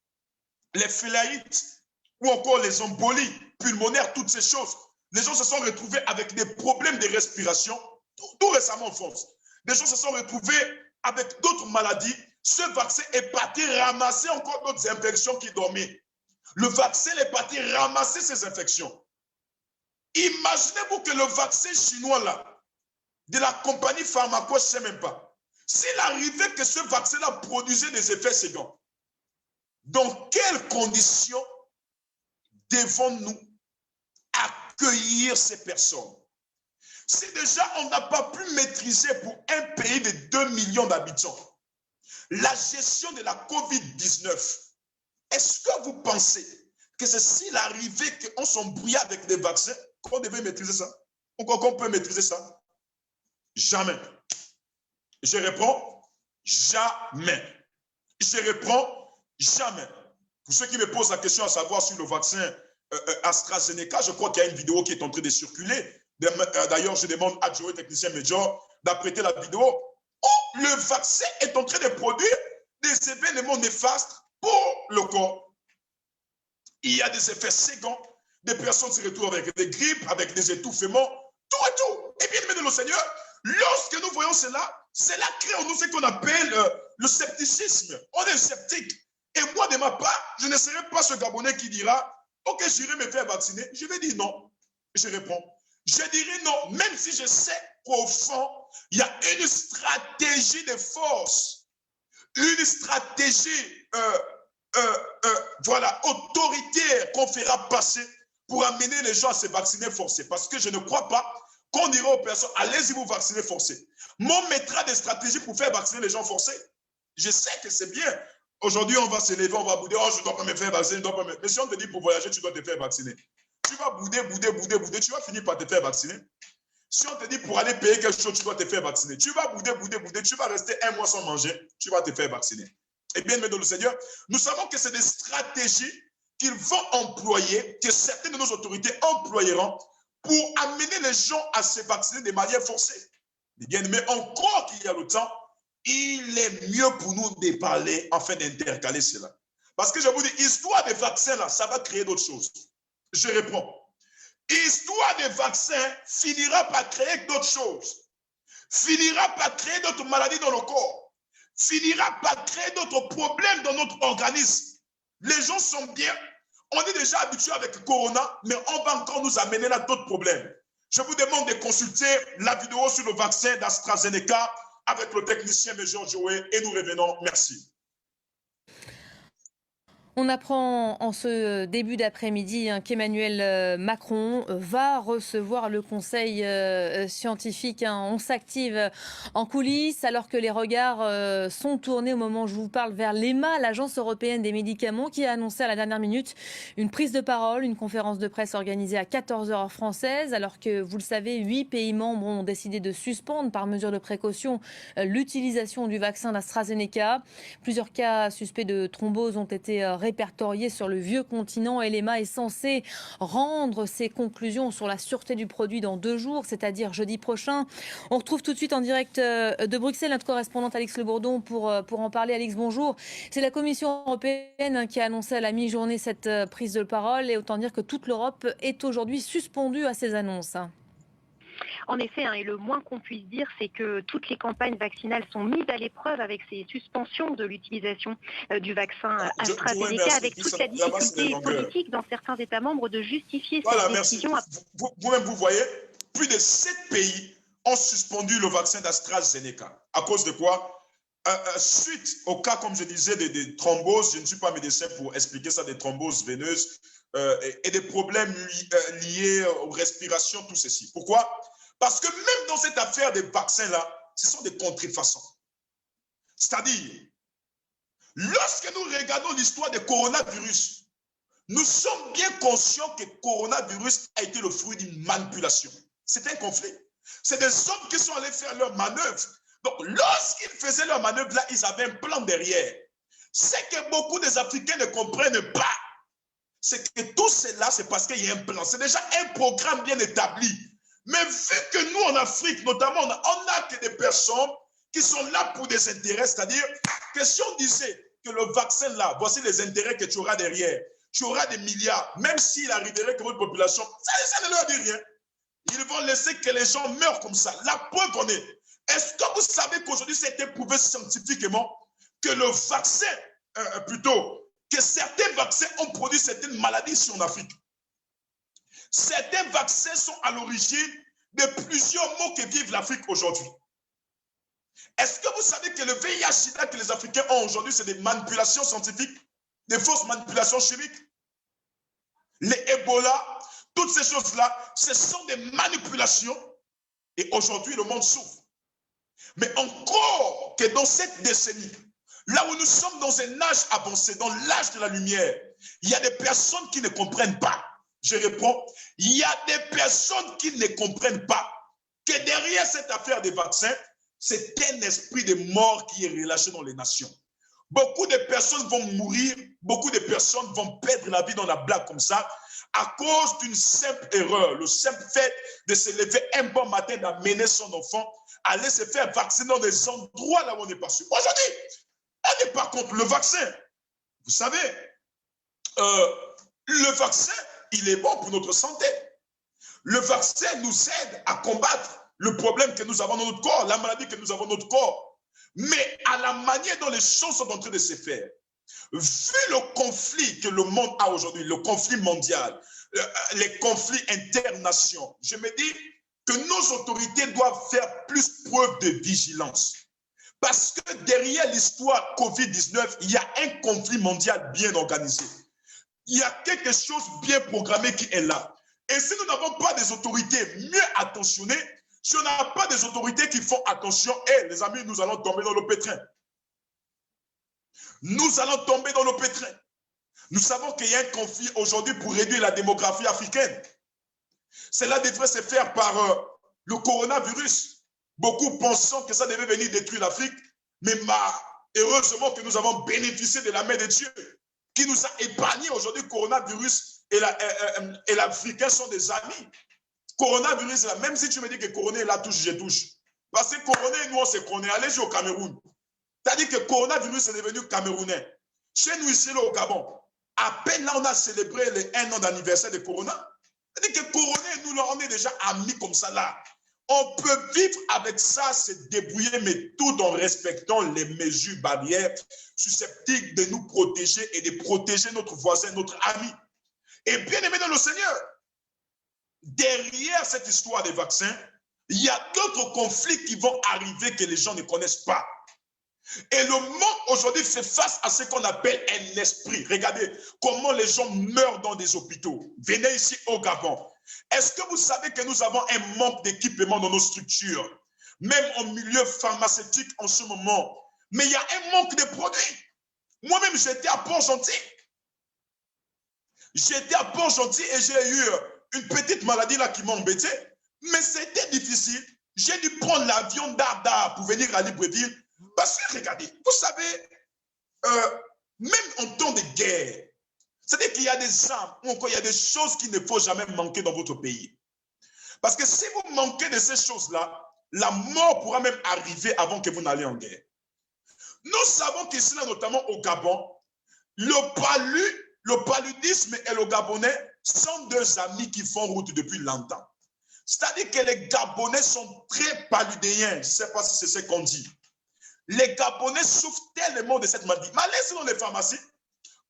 les phélaïtes ou encore les embolies pulmonaires, toutes ces choses. Les gens se sont retrouvés avec des problèmes de respiration, tout récemment en France. Les gens se sont retrouvés avec d'autres maladies. Ce vaccin est parti ramasser encore d'autres infections qui dormaient. Le vaccin est parti ramasser ces infections. Imaginez-vous que le vaccin chinois là, de la compagnie Pharmaco, je ne sais même pas, s'il arrivait que ce vaccin-là produisait des effets secondaires, dans quelles conditions devons-nous accueillir ces personnes? Si déjà on n'a pas pu maîtriser pour un pays de 2 millions d'habitants la gestion de la COVID-19, est-ce que vous pensez que c'est s'il arrivait qu'on s'embrouillait avec des vaccins qu'on devait maîtriser ça? Ou qu'on peut maîtriser ça? Jamais. Je réponds, jamais. Je réponds, jamais. Pour ceux qui me posent la question à savoir sur le vaccin AstraZeneca, je crois qu'il y a une vidéo qui est en train de circuler. D'ailleurs, je demande à Joey, technicien major, d'apprêter la vidéo où le vaccin est en train de produire des événements néfastes pour le corps. Il y a des effets secondaires, des personnes se retrouvent avec des grippes, avec des étouffements, tout et tout. Et bien, aimé de le Seigneur, lorsque nous voyons cela crée en nous ce qu'on appelle le scepticisme. On est sceptique. Et moi, de ma part, je ne serai pas ce Gabonais qui dira « Ok, j'irai me faire vacciner ». Je vais dire non. Je réponds. Je dirais non, même si je sais qu'au fond, il y a une stratégie de force, une stratégie voilà, autoritaire qu'on fera passer pour amener les gens à se vacciner forcés. Parce que je ne crois pas qu'on dira aux personnes, allez-y vous vacciner forcés. Mon mettra des stratégies pour faire vacciner les gens forcés. Je sais que c'est bien. Aujourd'hui, on va se lever, on va bouder, oh, je ne dois pas me faire vacciner, je dois pas me... Mais si on te dit pour voyager, tu dois te faire vacciner. Tu vas bouder, tu vas finir par te faire vacciner. Si on te dit pour aller payer quelque chose, tu dois te faire vacciner. Tu vas bouder, tu vas rester 1 mois sans manger, tu vas te faire vacciner. Eh bien, aimé dans le Seigneur, nous savons que c'est des stratégies qu'ils vont employer, que certaines de nos autorités employeront pour amener les gens à se vacciner de manière forcée. Eh bien, mais encore qu'il y a le temps, il est mieux pour nous de parler afin d'intercaler cela. Parce que je vous dis, histoire des vaccins, là, ça va créer d'autres choses. Je réponds. Histoire des vaccins finira par créer d'autres choses. Finira par créer d'autres maladies dans le corps. Finira par créer d'autres problèmes dans notre organisme. Les gens sont bien. On est déjà habitué avec Corona, mais on va encore nous amener là d'autres problèmes. Je vous demande de consulter la vidéo sur le vaccin d'AstraZeneca avec le technicien Major Joey et nous revenons. Merci. On apprend en ce début d'après-midi qu'Emmanuel Macron va recevoir le conseil scientifique. On s'active en coulisses alors que les regards sont tournés au moment où je vous parle vers l'EMA, l'Agence européenne des médicaments, qui a annoncé à la dernière minute une prise de parole, une conférence de presse organisée à 14h heure française, alors que, vous le savez, 8 pays membres ont décidé de suspendre par mesure de précaution l'utilisation du vaccin d'AstraZeneca. Plusieurs cas suspects de thrombose ont été répertoriés sur le vieux continent et l'EMA est censé rendre ses conclusions sur la sûreté du produit dans 2 jours, c'est-à-dire jeudi prochain. On retrouve tout de suite en direct de Bruxelles notre correspondante Alix Le Bourdon pour en parler. Alix, bonjour. C'est la Commission européenne qui a annoncé à la mi-journée cette prise de parole et autant dire que toute l'Europe est aujourd'hui suspendue à ces annonces. En effet, et le moins qu'on puisse dire, c'est que toutes les campagnes vaccinales sont mises à l'épreuve avec ces suspensions de l'utilisation du vaccin AstraZeneca, avec toute la difficulté politique dans certains États membres de justifier cette décision. Vous-même, vous voyez, plus de 7 pays ont suspendu le vaccin d'AstraZeneca. À cause de quoi? Suite au cas, comme je disais, des thromboses, je ne suis pas médecin pour expliquer ça, des thromboses veineuses et des problèmes liés aux respirations, tout ceci. Pourquoi? Parce que même dans cette affaire des vaccins-là, ce sont des contrefaçons. C'est-à-dire, lorsque nous regardons l'histoire du coronavirus, nous sommes bien conscients que le coronavirus a été le fruit d'une manipulation. C'est un conflit. C'est des hommes qui sont allés faire leur manœuvre. Donc, lorsqu'ils faisaient leur manœuvre-là, ils avaient un plan derrière. Ce que beaucoup des Africains ne comprennent pas, c'est que tout cela, c'est parce qu'il y a un plan. C'est déjà un programme bien établi. Mais vu que nous, en Afrique, notamment, on n'a que des personnes qui sont là pour des intérêts, c'est-à-dire que si on disait que le vaccin là, voici les intérêts que tu auras derrière, tu auras des milliards, même s'il arriverait que votre population, ça ne leur dit rien. Ils vont laisser que les gens meurent comme ça. La preuve en est. Est-ce que vous savez qu'aujourd'hui, c'est éprouvé scientifiquement que le vaccin, plutôt, que certains vaccins ont produit certaines maladies ici en Afrique. Certains vaccins sont à l'origine de plusieurs maux que vivent l'Afrique aujourd'hui. Est-ce que vous savez que le VIH-Sida que les Africains ont aujourd'hui, c'est des manipulations scientifiques, des fausses manipulations chimiques? Les Ebola, toutes ces choses-là, ce sont des manipulations et aujourd'hui le monde souffre. Mais encore que dans cette décennie, là où nous sommes dans un âge avancé, dans l'âge de la lumière, il y a des personnes qui ne comprennent pas. Je réponds, il y a des personnes qui ne comprennent pas que derrière cette affaire des vaccins, c'est un esprit de mort qui est relâché dans les nations. Beaucoup de personnes vont mourir, beaucoup de personnes vont perdre la vie dans la blague comme ça, à cause d'une simple erreur, le simple fait de se lever un bon matin, d'amener son enfant, aller se faire vacciner dans des endroits là où on n'est pas sûr. Aujourd'hui, on n'est pas contre le vaccin. Vous savez, le vaccin, il est bon pour notre santé. Le vaccin nous aide à combattre le problème que nous avons dans notre corps, la maladie que nous avons dans notre corps. Mais à la manière dont les choses sont en train de se faire, vu le conflit que le monde a aujourd'hui, le conflit mondial, les conflits internationaux, je me dis que nos autorités doivent faire plus preuve de vigilance. Parce que derrière l'histoire Covid-19, il y a un conflit mondial bien organisé. Il y a quelque chose bien programmé qui est là. Et si nous n'avons pas des autorités mieux attentionnées, si on n'a pas des autorités qui font attention, les amis, nous allons tomber dans le pétrin. Nous allons tomber dans le pétrin. Nous savons qu'il y a un conflit aujourd'hui pour réduire la démographie africaine. Cela devrait se faire par le coronavirus. Beaucoup pensant que ça devait venir détruire l'Afrique, mais heureusement que nous avons bénéficié de la main de Dieu, qui nous a épargné aujourd'hui. Le coronavirus et l'Africain sont des amis. Coronavirus, là, même si tu me dis que Corona est là, touche, je touche. Parce que Corona, nous, on se connaît. Allez au Cameroun. C'est-à-dire que coronavirus est devenu camerounais. Chez nous, ici, là, au Gabon, à peine là, on a célébré les 1 an d'anniversaire de Corona. C'est-à-dire que Corona, nous, là, on est déjà amis comme ça, là. On peut vivre avec ça, se débrouiller, mais tout en respectant les mesures barrières susceptibles de nous protéger et de protéger notre voisin, notre ami. Et bien aimé dans le Seigneur, derrière cette histoire des vaccins, il y a d'autres conflits qui vont arriver que les gens ne connaissent pas. Et le monde aujourd'hui fait face à ce qu'on appelle un esprit. Regardez comment les gens meurent dans des hôpitaux. Venez ici au Gabon. Est-ce que vous savez que nous avons un manque d'équipement dans nos structures, même au milieu pharmaceutique en ce moment? Mais il y a un manque de produits. Moi-même, j'étais à Port-Gentil. J'étais à Port-Gentil et j'ai eu une petite maladie là qui m'a embêté. Mais c'était difficile. J'ai dû prendre l'avion d'Arda pour venir à Libreville. Parce que regardez, vous savez, même en temps de guerre, c'est-à-dire qu'il y a des armes, ou encore il y a des choses qu'il ne faut jamais manquer dans votre pays. Parce que si vous manquez de ces choses-là, la mort pourra même arriver avant que vous n'alliez en guerre. Nous savons qu'ici, notamment au Gabon, le paludisme et le Gabonais sont deux amis qui font route depuis longtemps. C'est-à-dire que les Gabonais sont très paludéens. Je ne sais pas si c'est ce qu'on dit. Les Gabonais souffrent tellement de cette maladie. Mais allez dans les pharmacies,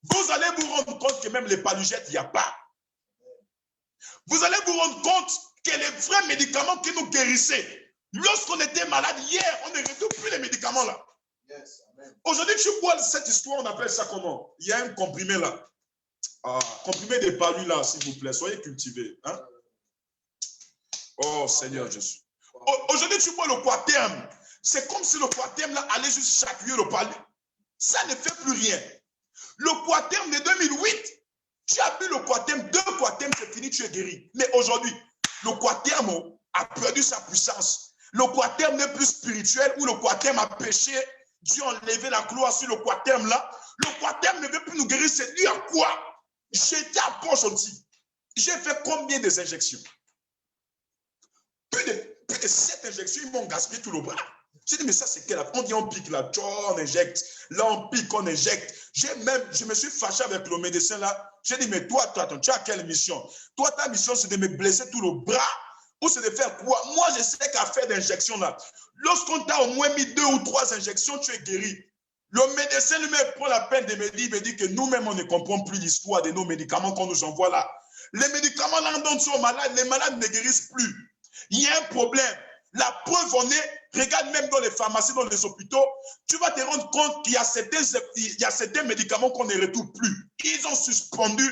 vous allez vous rendre compte que même les palugettes, il n'y a pas. Vous allez vous rendre compte que les vrais médicaments qui nous guérissaient, lorsqu'on était malade hier, on ne retrouve plus les médicaments là. Yes, aujourd'hui, tu vois cette histoire, on appelle ça comment? Il y a un comprimé là. Comprimé des palus là, s'il vous plaît. Soyez cultivés. Hein? Oh Seigneur Jésus. Aujourd'hui, tu vois le quaterme. C'est comme si le quaterme là allait juste chaque le palu. Ça ne fait plus rien. Le quaterme de 2008, tu as bu le quaterme, 2 quatermes, c'est fini, tu es guéri. Mais aujourd'hui, le quaterme a perdu sa puissance. Le quaterme n'est plus spirituel, ou le quaterme a péché, Dieu a enlevé la gloire sur le quaterme là. Le quaterme ne veut plus nous guérir, c'est dû à quoi? J'étais à Port-Gentil. J'ai fait combien des injections? Plus de 7 injections, ils m'ont gaspillé tout le bras. J'ai dit, mais ça, c'est quelle? On dit, on pique là, on injecte. Là, on pique, on injecte. Je me suis fâché avec le médecin là. J'ai dit, mais toi, tu as quelle mission? Toi, ta mission, c'est de me blesser tout le bras ou c'est de faire quoi? Moi, je sais qu'à faire d'injections là. Lorsqu'on t'a au moins mis 2 ou 3 injections, tu es guéri. Le médecin lui-même prend la peine de me dire, il me dit que nous-mêmes, on ne comprend plus l'histoire de nos médicaments qu'on nous envoie là. Les médicaments là, dont sont malades, les malades ne guérissent plus. Il y a un problème. La preuve en est, regarde même dans les pharmacies, dans les hôpitaux, tu vas te rendre compte qu'il y a certains médicaments qu'on ne retrouve plus. Ils ont suspendu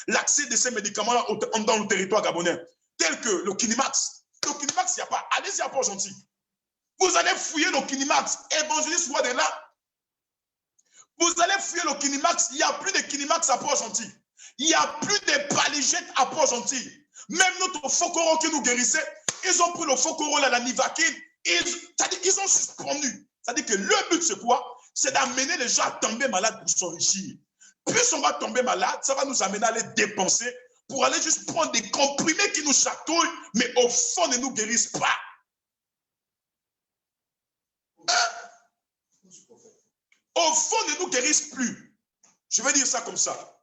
l'accès de ces médicaments-là dans le territoire gabonais, tel que le Kinimax. Le Kinimax, il n'y a pas. Allez-y à Port-Gentil. Vous allez fouiller le Kinimax. Évangéliste roi de là. Vous allez fouiller le Kinimax. Il n'y a plus de Kinimax à Port-Gentil. Il n'y a plus de paligette à Port-Gentil. Même notre Fokoro qui nous guérissait, ils ont pris le Fokoro, la Nivaquine, ils ont suspendu. C'est-à-dire que le but, c'est quoi? C'est d'amener les gens à tomber malades pour s'enrichir. Plus on va tomber malade, ça va nous amener à les dépenser pour aller juste prendre des comprimés qui nous chatouillent, mais au fond ne nous guérissent pas. Au fond ne nous guérissent plus. Je vais dire ça comme ça.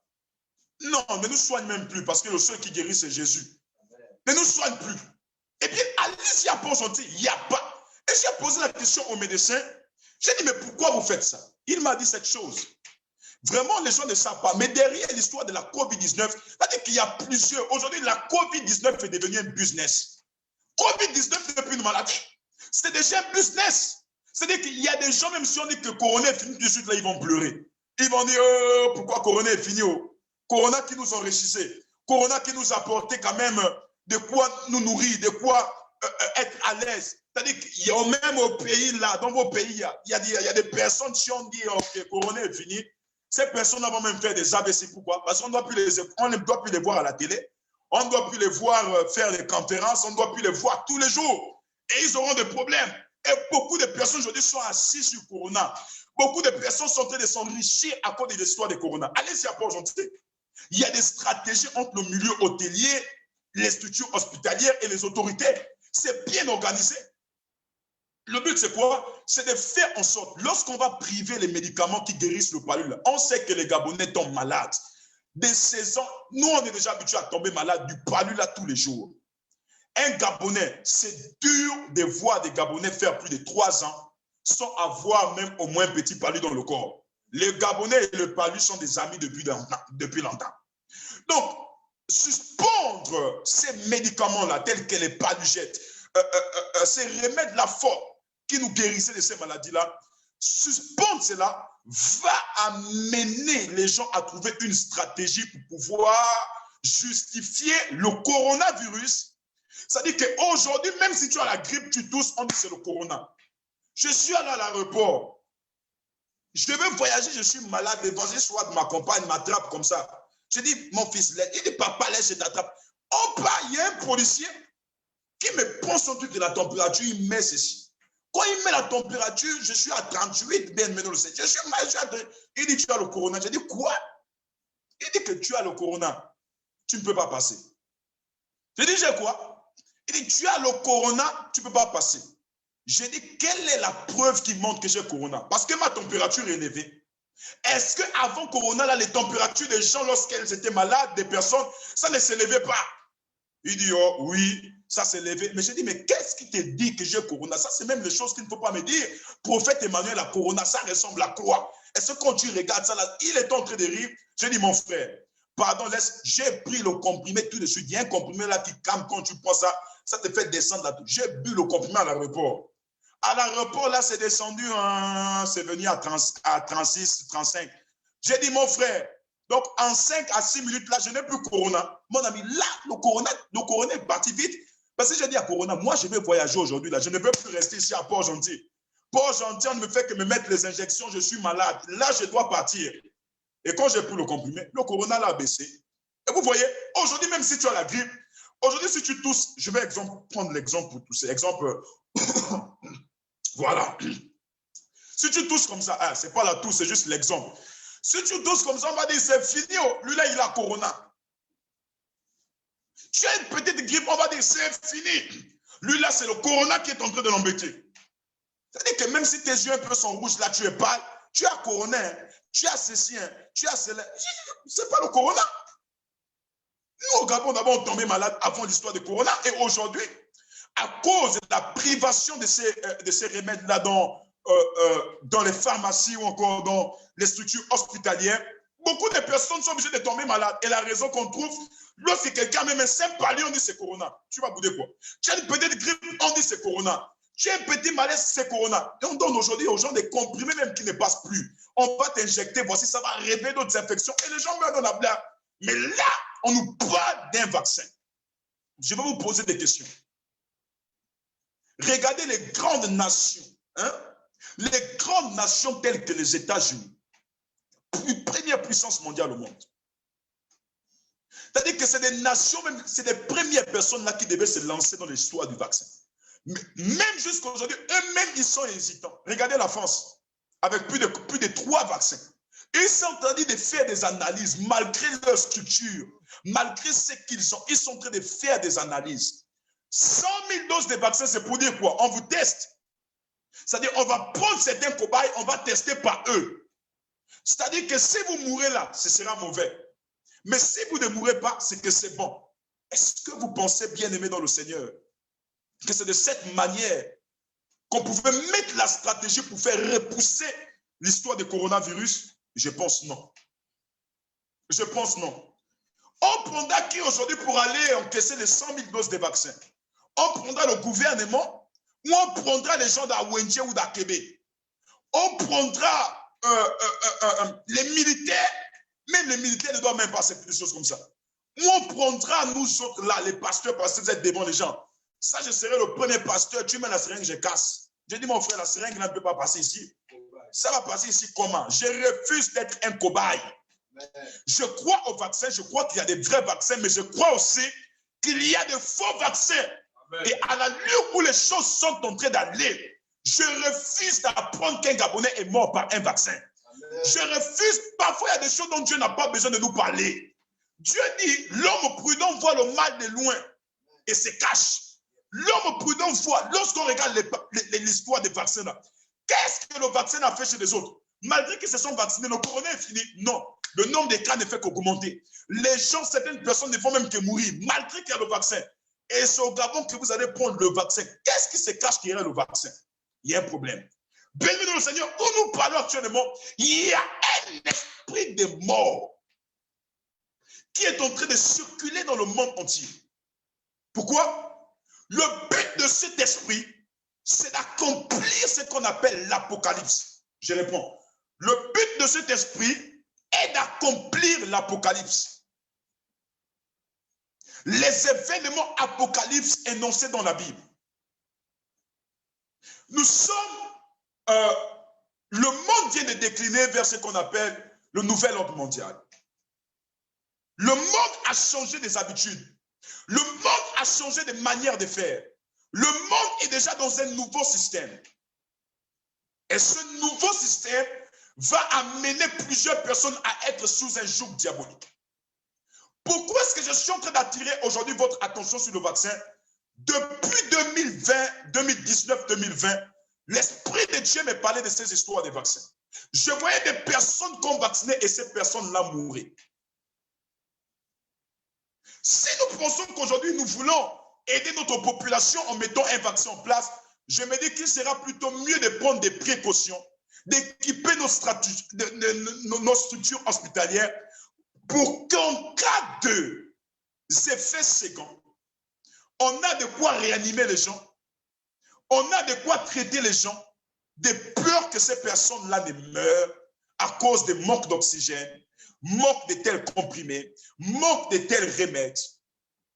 Non, ne nous soigne même plus, parce que le seul qui guérit, c'est Jésus. Ne nous soigne plus. Et puis, allez-y à Port-Gentil, il n'y a pas. Et j'ai posé la question au médecin. J'ai dit, mais pourquoi vous faites ça? Il m'a dit cette chose. Vraiment, les gens ne savent pas. Mais derrière l'histoire de la COVID-19, c'est-à-dire qu'il y a plusieurs. Aujourd'hui, la COVID-19 est devenue un business. COVID-19 n'est plus une maladie. C'est déjà un business. C'est-à-dire qu'il y a des gens, même si on dit que Corona est fini, tout de suite, là, ils vont pleurer. Ils vont dire, pourquoi Corona est fini? Corona qui nous enrichissait. Corona qui nous apportait quand même de quoi nous nourrir, de quoi être à l'aise. C'est-à-dire qu'il y a même au pays là, dans vos pays, il y a des personnes qui ont dit ok, Corona est fini. Ces personnes vont même faire des AVC. Pourquoi? Parce qu'on ne doit plus les voir à la télé. On ne doit plus les voir faire des conférences. On ne doit plus les voir tous les jours. Et ils auront des problèmes. Et beaucoup de personnes aujourd'hui sont assises sur Corona. Beaucoup de personnes sont en train de s'enrichir à cause de l'histoire de Corona. Allez-y à Port-Gentil. Il y a des stratégies entre le milieu hôtelier, les structures hospitalières et les autorités. C'est bien organisé. Le but, c'est quoi? C'est de faire en sorte, lorsqu'on va priver les médicaments qui guérissent le palu, on sait que les Gabonais tombent malades. Des saisons, nous, on est déjà habitués à tomber malade du palu là tous les jours. Un Gabonais, c'est dur de voir des Gabonais faire plus de 3 ans sans avoir même au moins un petit palu dans le corps. Les Gabonais et le palu sont des amis depuis longtemps. Donc, suspendre ces médicaments-là, tels que les palugettes, ces remèdes-là forts qui nous guérissaient de ces maladies-là, suspendre cela va amener les gens à trouver une stratégie pour pouvoir justifier le coronavirus. C'est-à-dire qu'aujourd'hui, même si tu as la grippe, tu tousses, on dit que c'est le corona. Je suis allé à l'aéroport. Je vais voyager, je suis malade, l'évangile soit m'accompagne, m'attrape comme ça. Je dis, mon fils, il dit, papa, laisse, je t'attrape. On part, il y a un policier qui me prend son truc de la température, il met ceci. Quand il met la température, je suis à 38, bien maintenant le 7. Je suis malade, il dit, tu as le corona. Je dis, quoi? Il dit que tu as le corona. Tu ne peux pas passer. Je dis, j'ai quoi? Il dit, tu as le corona, tu ne peux pas passer. J'ai dit, quelle est la preuve qui montre que j'ai corona? Parce que ma température est élevée. Est-ce qu'avant corona, là, les températures des gens, lorsqu'elles étaient malades, des personnes, ça ne s'élevait pas? Il dit, oh oui, ça s'est élevé. Mais j'ai dit, mais qu'est-ce qui te dit que j'ai corona? Ça, c'est même des choses qu'il ne faut pas me dire. Prophète Emmanuel, la corona, ça ressemble à quoi? Est-ce que quand tu regardes ça, là, il est en train de rire? J'ai dit, mon frère, pardon, laisse, j'ai pris le comprimé tout de suite. Il y a un comprimé là qui calme quand tu prends ça, ça te fait descendre là. J'ai bu le comprimé à l'aéroport. À l'aéroport, là, c'est descendu, c'est venu à 36, 35. J'ai dit, mon frère, donc en 5 à 6 minutes, là, je n'ai plus corona. Mon ami, là, le corona est parti vite. Parce que j'ai dit à corona, moi, je vais voyager aujourd'hui, là. Je ne peux plus rester ici à Port-Gentil. Port-Gentil, on ne me fait que me mettre les injections, je suis malade. Là, je dois partir. Et quand j'ai pris le comprimé, le corona l'a baissé. Et vous voyez, aujourd'hui, même si tu as la grippe, aujourd'hui, si tu tousses, je vais prendre l'exemple pour tousser. Exemple, voilà. Si tu tousses comme ça, ce n'est pas la tousse, c'est juste l'exemple. Si tu tousses comme ça, on va dire c'est fini. Lui là, il a corona. Tu as une petite grippe, on va dire c'est fini. Lui là, c'est le corona qui est en train de l'embêter. C'est-à-dire que même si tes yeux un peu sont rouges, là, tu es pâle, tu as corona, tu as ceci, tu as cela. C'est pas le corona. Nous, au Gabon, d'abord, on tombait malade avant l'histoire de corona. Et aujourd'hui, à cause de la privation de ces remèdes-là dans les pharmacies ou encore dans les structures hospitalières, beaucoup de personnes sont obligées de tomber malades. Et la raison qu'on trouve, lorsque quelqu'un même un simple palu, on dit c'est corona. Tu vas bouder quoi? Tu as une petite grippe, on dit c'est corona. Tu as un petit malaise, c'est corona. Et on donne aujourd'hui aux gens des comprimés même qui ne passent plus. On va t'injecter, voici, ça va révéler d'autres infections. Et les gens meurent dans la blague. Mais là, on nous parle d'un vaccin. Je vais vous poser des questions. Regardez les grandes nations. Hein? Les grandes nations telles que les États-Unis. Première puissance mondiale au monde. C'est-à-dire que c'est des nations, même, c'est les premières personnes là qui devaient se lancer dans l'histoire du vaccin. Mais même jusqu'à aujourd'hui, eux-mêmes, ils sont hésitants. Regardez la France, avec plus de 3 vaccins. Ils sont en train de faire des analyses, malgré leur structure, malgré ce qu'ils ont. Ils sont en train de faire des analyses. 100 000 doses de vaccins, c'est pour dire quoi? On vous teste. C'est-à-dire, on va prendre certains cobayes, on va tester par eux. C'est-à-dire que si vous mourrez là, ce sera mauvais. Mais si vous ne mourrez pas, c'est que c'est bon. Est-ce que vous pensez, bien aimé dans le Seigneur, que c'est de cette manière qu'on pouvait mettre la stratégie pour faire repousser l'histoire du coronavirus? Je pense non. Je pense non. On prendra qui aujourd'hui pour aller encaisser les 100 000 doses de vaccins? On prendra le gouvernement ou on prendra les gens d'Awenje ou d'Akebe? On prendra les militaires, même les militaires ne doivent même pas faire des choses comme ça. Ou on prendra nous autres là, les pasteurs, parce que vous êtes devant les gens. Ça, je serai le premier pasteur, tu mets la seringue, je casse. Je dis, mon frère, la seringue ne peut pas passer ici. Ça va passer ici comment? Je refuse d'être un cobaye. Je crois au vaccin, je crois qu'il y a des vrais vaccins, mais je crois aussi qu'il y a de faux vaccins. Et à la l'allure où les choses sont en train d'aller, je refuse d'apprendre qu'un Gabonais est mort par un vaccin. Je refuse, parfois il y a des choses dont Dieu n'a pas besoin de nous parler. Dieu dit, l'homme prudent voit le mal de loin et se cache. L'homme prudent voit, lorsqu'on regarde l'histoire des vaccins là, qu'est-ce que le vaccin a fait chez les autres? Malgré qu'ils se sont vaccinés, le corona est fini. Non, le nombre de cas ne fait qu'augmenter. Les gens, certaines personnes ne font même que mourir, malgré qu'il y a le vaccin. Et c'est au Gabon que vous allez prendre le vaccin. Qu'est-ce qui se cache derrière le vaccin? Il y a un problème. Béni le Seigneur, où nous parlons actuellement, il y a un esprit de mort qui est en train de circuler dans le monde entier. Pourquoi? Le but de cet esprit, c'est d'accomplir ce qu'on appelle l'apocalypse. Je réponds. Le but de cet esprit est d'accomplir l'apocalypse. Les événements apocalypse énoncés dans la Bible. Nous sommes, le monde vient de décliner vers ce qu'on appelle le nouvel ordre mondial. Le monde a changé des habitudes. Le monde a changé de manière de faire. Le monde est déjà dans un nouveau système. Et ce nouveau système va amener plusieurs personnes à être sous un joug diabolique. Pourquoi est-ce que je suis en train d'attirer aujourd'hui votre attention sur le vaccin? Depuis 2020, 2019, 2020, l'Esprit de Dieu me parlait de ces histoires de vaccins. Je voyais des personnes qu'on vaccinait et ces personnes-là mouraient. Si nous pensons qu'aujourd'hui nous voulons aider notre population en mettant un vaccin en place, je me dis qu'il sera plutôt mieux de prendre des précautions, d'équiper nos structures hospitalières pour qu'en cas d'effets seconds, on a de quoi réanimer les gens, on a de quoi traiter les gens, de peur que ces personnes-là ne meurent à cause de manque d'oxygène, manque de tels comprimés, manque de tels remèdes.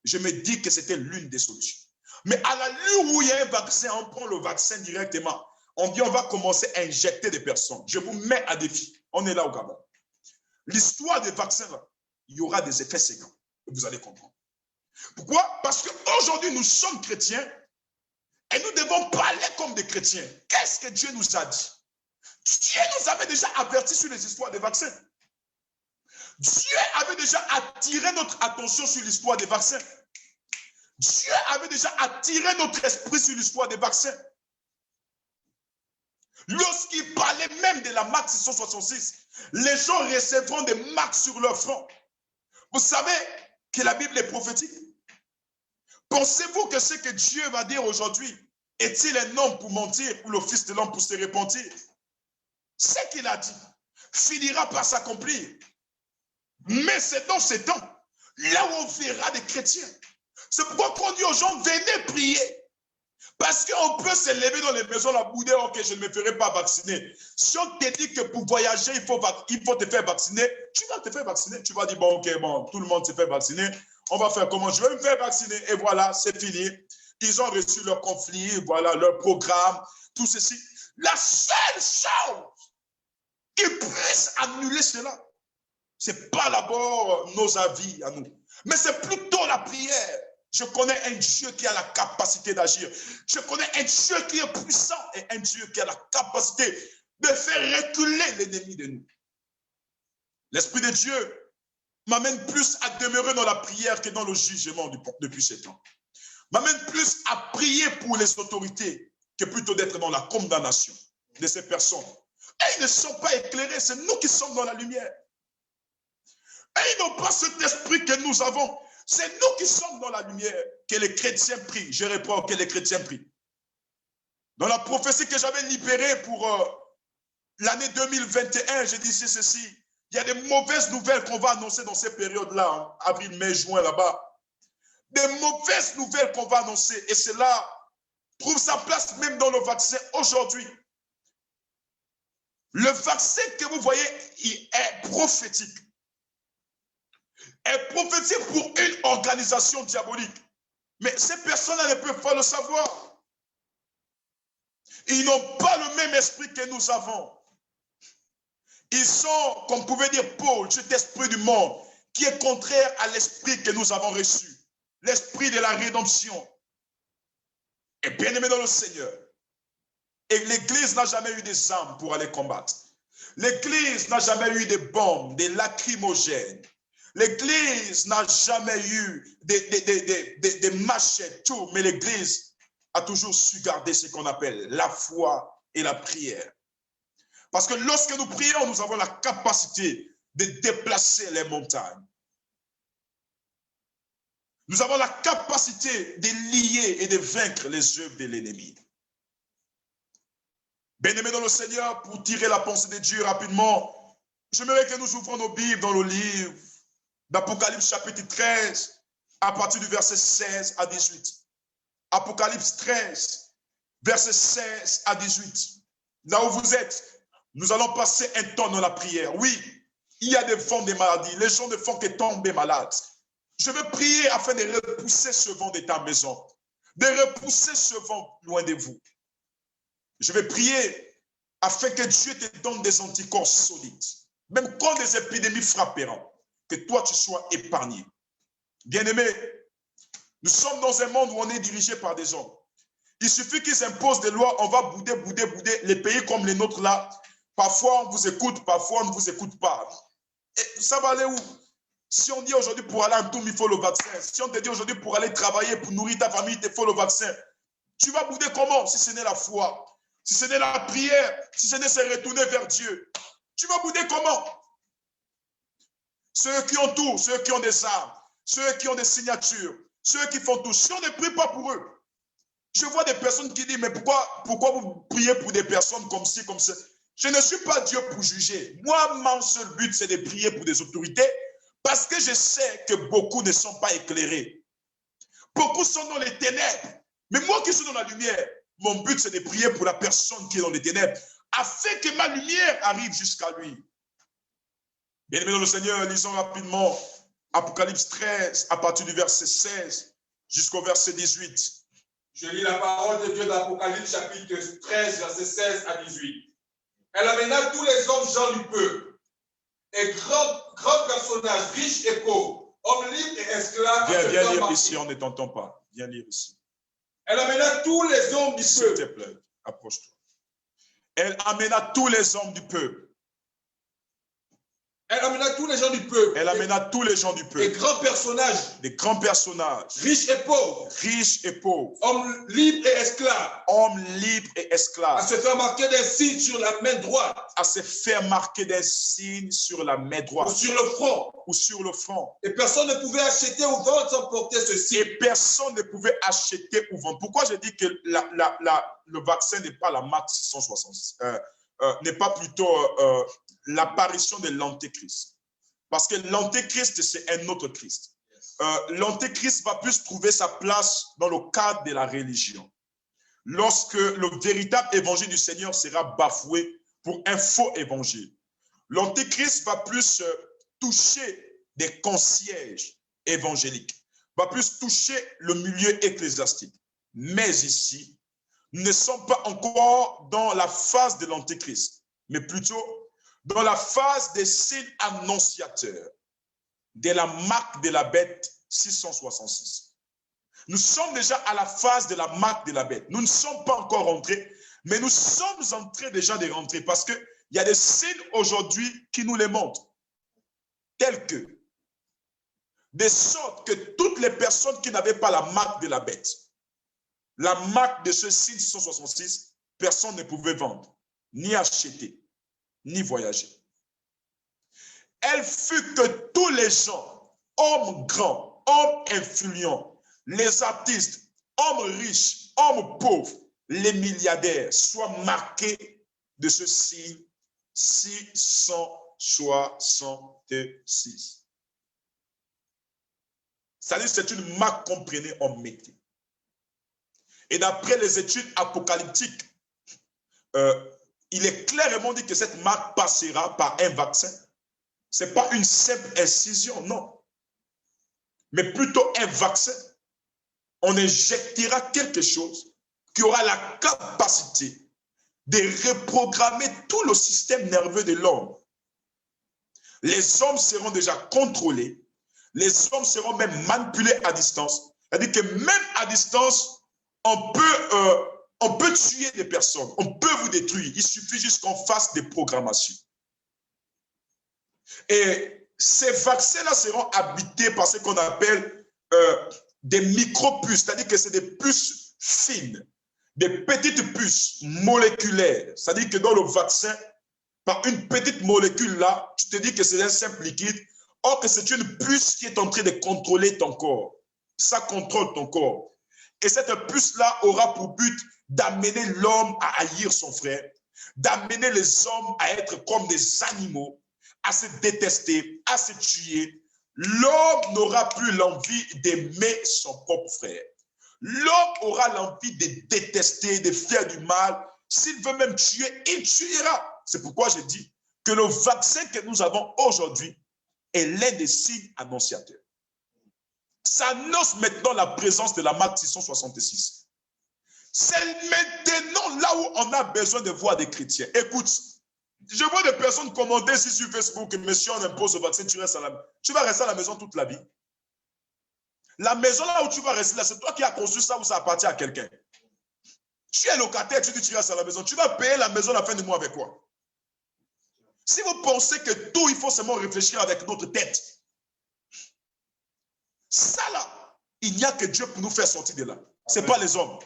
Je me dis que c'était l'une des solutions. Mais à la l'heure où il y a un vaccin, on prend le vaccin directement. On dit on va commencer à injecter des personnes. Je vous mets à défi. On est là au Gabon. L'histoire des vaccins, il y aura des effets seconds. Vous allez comprendre. Pourquoi? Parce qu'aujourd'hui, nous sommes chrétiens et nous devons parler comme des chrétiens. Qu'est-ce que Dieu nous a dit? Dieu nous avait déjà avertis sur les histoires des vaccins. Dieu avait déjà attiré notre attention sur l'histoire des vaccins. Dieu avait déjà attiré notre esprit sur l'histoire des vaccins. Lorsqu'il parlait même de la marque 666, les gens recevront des marques sur leur front. Vous savez que la Bible est prophétique. Pensez-vous que ce que Dieu va dire aujourd'hui est-il un homme pour mentir ou le fils de l'homme pour se repentir? Ce qu'il a dit finira par s'accomplir. Mais c'est dans ces temps, là où on verra des chrétiens. C'est pourquoi on dit aux gens, venez prier. Parce qu'on peut se lever dans les maisons, la bouder, ok, je ne me ferai pas vacciner. Si on te dit que pour voyager, il faut te faire vacciner, tu vas te faire vacciner. Tu vas dire, bon, ok, bon, tout le monde se fait vacciner. On va faire comment? Je vais me faire vacciner. Et voilà, c'est fini. Ils ont reçu leur conflit, voilà, leur programme, tout ceci. La seule chose qui puisse annuler cela, ce n'est pas d'abord nos avis à nous, mais c'est plutôt la prière. Je connais un Dieu qui a la capacité d'agir. Je connais un Dieu qui est puissant et un Dieu qui a la capacité de faire reculer l'ennemi de nous. L'Esprit de Dieu m'amène plus à demeurer dans la prière que dans le jugement depuis ce temps. M'amène plus à prier pour les autorités que plutôt d'être dans la condamnation de ces personnes. Et ils ne sont pas éclairés, c'est nous qui sommes dans la lumière. Et ils n'ont pas cet esprit que nous avons. C'est nous qui sommes dans la lumière, que les chrétiens prient. Je réponds que les chrétiens prient. Dans la prophétie que j'avais libérée pour l'année 2021, je disais ceci. Il y a des mauvaises nouvelles qu'on va annoncer dans ces périodes-là, hein, avril, mai, juin, là-bas. Des mauvaises nouvelles qu'on va annoncer. Et cela trouve sa place même dans le vaccin aujourd'hui. Le vaccin que vous voyez, il est prophétique. Est prophétique pour une organisation diabolique. Mais ces personnes-là ne peuvent pas le savoir. Ils n'ont pas le même esprit que nous avons. Ils sont, comme pouvait dire Paul, cet esprit du monde qui est contraire à l'esprit que nous avons reçu. L'esprit de la rédemption. Et bien aimé dans le Seigneur. Et l'Église n'a jamais eu des armes pour aller combattre. L'Église n'a jamais eu des bombes, des lacrymogènes. L'Église n'a jamais eu des machettes, tout. Mais l'Église a toujours su garder ce qu'on appelle la foi et la prière. Parce que lorsque nous prions, nous avons la capacité de déplacer les montagnes. Nous avons la capacité de lier et de vaincre les œuvres de l'ennemi. Bien-aimés dans le Seigneur, pour tirer la pensée de Dieu rapidement, j'aimerais que nous ouvrons nos Bibles dans le livre d'Apocalypse chapitre 13, à partir du verset 16 à 18. Apocalypse 13, verset 16 à 18. Là où vous êtes, nous allons passer un temps dans la prière. Oui, il y a des vents de maladies. Les gens ne font que tomber malades. Je veux prier afin de repousser ce vent de ta maison, de repousser ce vent loin de vous. Je vais prier afin que Dieu te donne des anticorps solides. Même quand des épidémies frapperont, que toi tu sois épargné. Bien-aimé, nous sommes dans un monde où on est dirigé par des hommes. Il suffit qu'ils imposent des lois, on va bouder. Les pays comme les nôtres là, parfois on vous écoute, parfois on ne vous écoute pas. Et ça va aller où? Si on dit aujourd'hui pour aller en Toum, il faut le vaccin. Si on te dit aujourd'hui pour aller travailler, pour nourrir ta famille, il faut le vaccin. Tu vas bouder comment? Si ce n'est la foi, si ce n'est la prière, si ce n'est se retourner vers Dieu. Tu vas bouder comment? Ceux qui ont tout, ceux qui ont des armes, ceux qui ont des signatures, ceux qui font tout. Si on ne prie pas pour eux, je vois des personnes qui disent, mais pourquoi vous priez pour des personnes comme ci, comme ça? Je ne suis pas Dieu pour juger. Moi, mon seul but, c'est de prier pour des autorités parce que je sais que beaucoup ne sont pas éclairés. Beaucoup sont dans les ténèbres. Mais moi qui suis dans la lumière, mon but, c'est de prier pour la personne qui est dans les ténèbres afin que ma lumière arrive jusqu'à lui. Bien-aimés dans le Seigneur, lisons rapidement Apocalypse 13 à partir du verset 16 jusqu'au verset 18. Je lis la parole de Dieu d'Apocalypse chapitre 13, verset 16 à 18. Elle amena tous les hommes gens du peuple, et grands personnages, riches et pauvres, hommes libres et esclaves. Viens lire ici, on ne t'entend pas. Viens lire ici. Elle amena tous les hommes du S'il te peuple. plaît, approche-toi. Elle amena tous les hommes du peuple. Elle amena tous les gens du peuple. Elle amena tous les gens du Des peuple. grands personnages. Des grands personnages. Riches et pauvres. Riches et pauvres. Hommes libres et esclaves. Hommes libres et À esclaves. se faire marquer des signes sur la main droite. À se faire marquer des signes sur la main Ou droite. sur le front. Ou sur le front. Et personne ne pouvait acheter ou vendre sans porter ce signe. Et personne ne pouvait acheter ou vendre. Pourquoi je dis que le vaccin n'est pas la marque 666, n'est pas plutôt l'apparition de l'antéchrist. Parce que l'antéchrist, c'est un autre Christ. L'antéchrist va plus trouver sa place dans le cadre de la religion. Lorsque le véritable évangile du Seigneur sera bafoué pour un faux évangile. L'antéchrist va plus toucher des concierges évangéliques, va plus toucher le milieu ecclésiastique. Mais ici, nous ne sommes pas encore dans la phase de l'antéchrist, mais plutôt dans la phase des signes annonciateurs de la marque de la bête 666. Nous sommes déjà à la phase de la marque de la bête. Nous ne sommes pas encore rentrés, mais nous sommes en train déjà de rentrer parce qu'il y a des signes aujourd'hui qui nous les montrent, tels que de sorte que toutes les personnes qui n'avaient pas la marque de la bête, la marque de ce signe 666, personne ne pouvait vendre, ni acheter, ni voyager. Elle fut que tous les gens, hommes grands, hommes influents, les artistes, hommes riches, hommes pauvres, les milliardaires, soient marqués de ce signe 666. C'est-à-dire c'est une marque qu'on prenait, on mettait. Et d'après les études apocalyptiques, il est clairement dit que cette marque passera par un vaccin. Ce n'est pas une simple incision, non. Mais plutôt un vaccin. On injectera quelque chose qui aura la capacité de reprogrammer tout le système nerveux de l'homme. Les hommes seront déjà contrôlés. Les hommes seront même manipulés à distance. C'est-à-dire que même à distance, on peut tuer des personnes, on peut vous détruire. Il suffit juste qu'on fasse des programmations. Et ces vaccins-là seront habités par ce qu'on appelle des micro-puces, c'est-à-dire que c'est des puces fines, des petites puces moléculaires. C'est-à-dire que dans le vaccin, par une petite molécule là, tu te dis que c'est un simple liquide, or que c'est une puce qui est en train de contrôler ton corps. Ça contrôle ton corps. Et cette puce-là aura pour but d'amener l'homme à haïr son frère, d'amener les hommes à être comme des animaux, à se détester, à se tuer. L'homme n'aura plus l'envie d'aimer son propre frère. L'homme aura l'envie de détester, de faire du mal. S'il veut même tuer, il tuera. C'est pourquoi je dis que le vaccin que nous avons aujourd'hui est l'un des signes annonciateurs. Ça annonce maintenant la présence de la marque 666. C'est maintenant là où on a besoin de voir des chrétiens. Écoute, je vois des personnes commenter ici sur Facebook, monsieur, on impose le vaccin, tu restes à la maison. Tu vas rester à la maison toute la vie. La maison là où tu vas rester, là, c'est toi qui as construit ça ou ça appartient à quelqu'un. Tu es locataire, tu dis tu restes à la maison. Tu vas payer la maison à la fin du mois avec quoi? Si vous pensez que tout, il faut seulement réfléchir avec notre tête. Ça là, il n'y a que Dieu pour nous faire sortir de là. Ce n'est pas les hommes.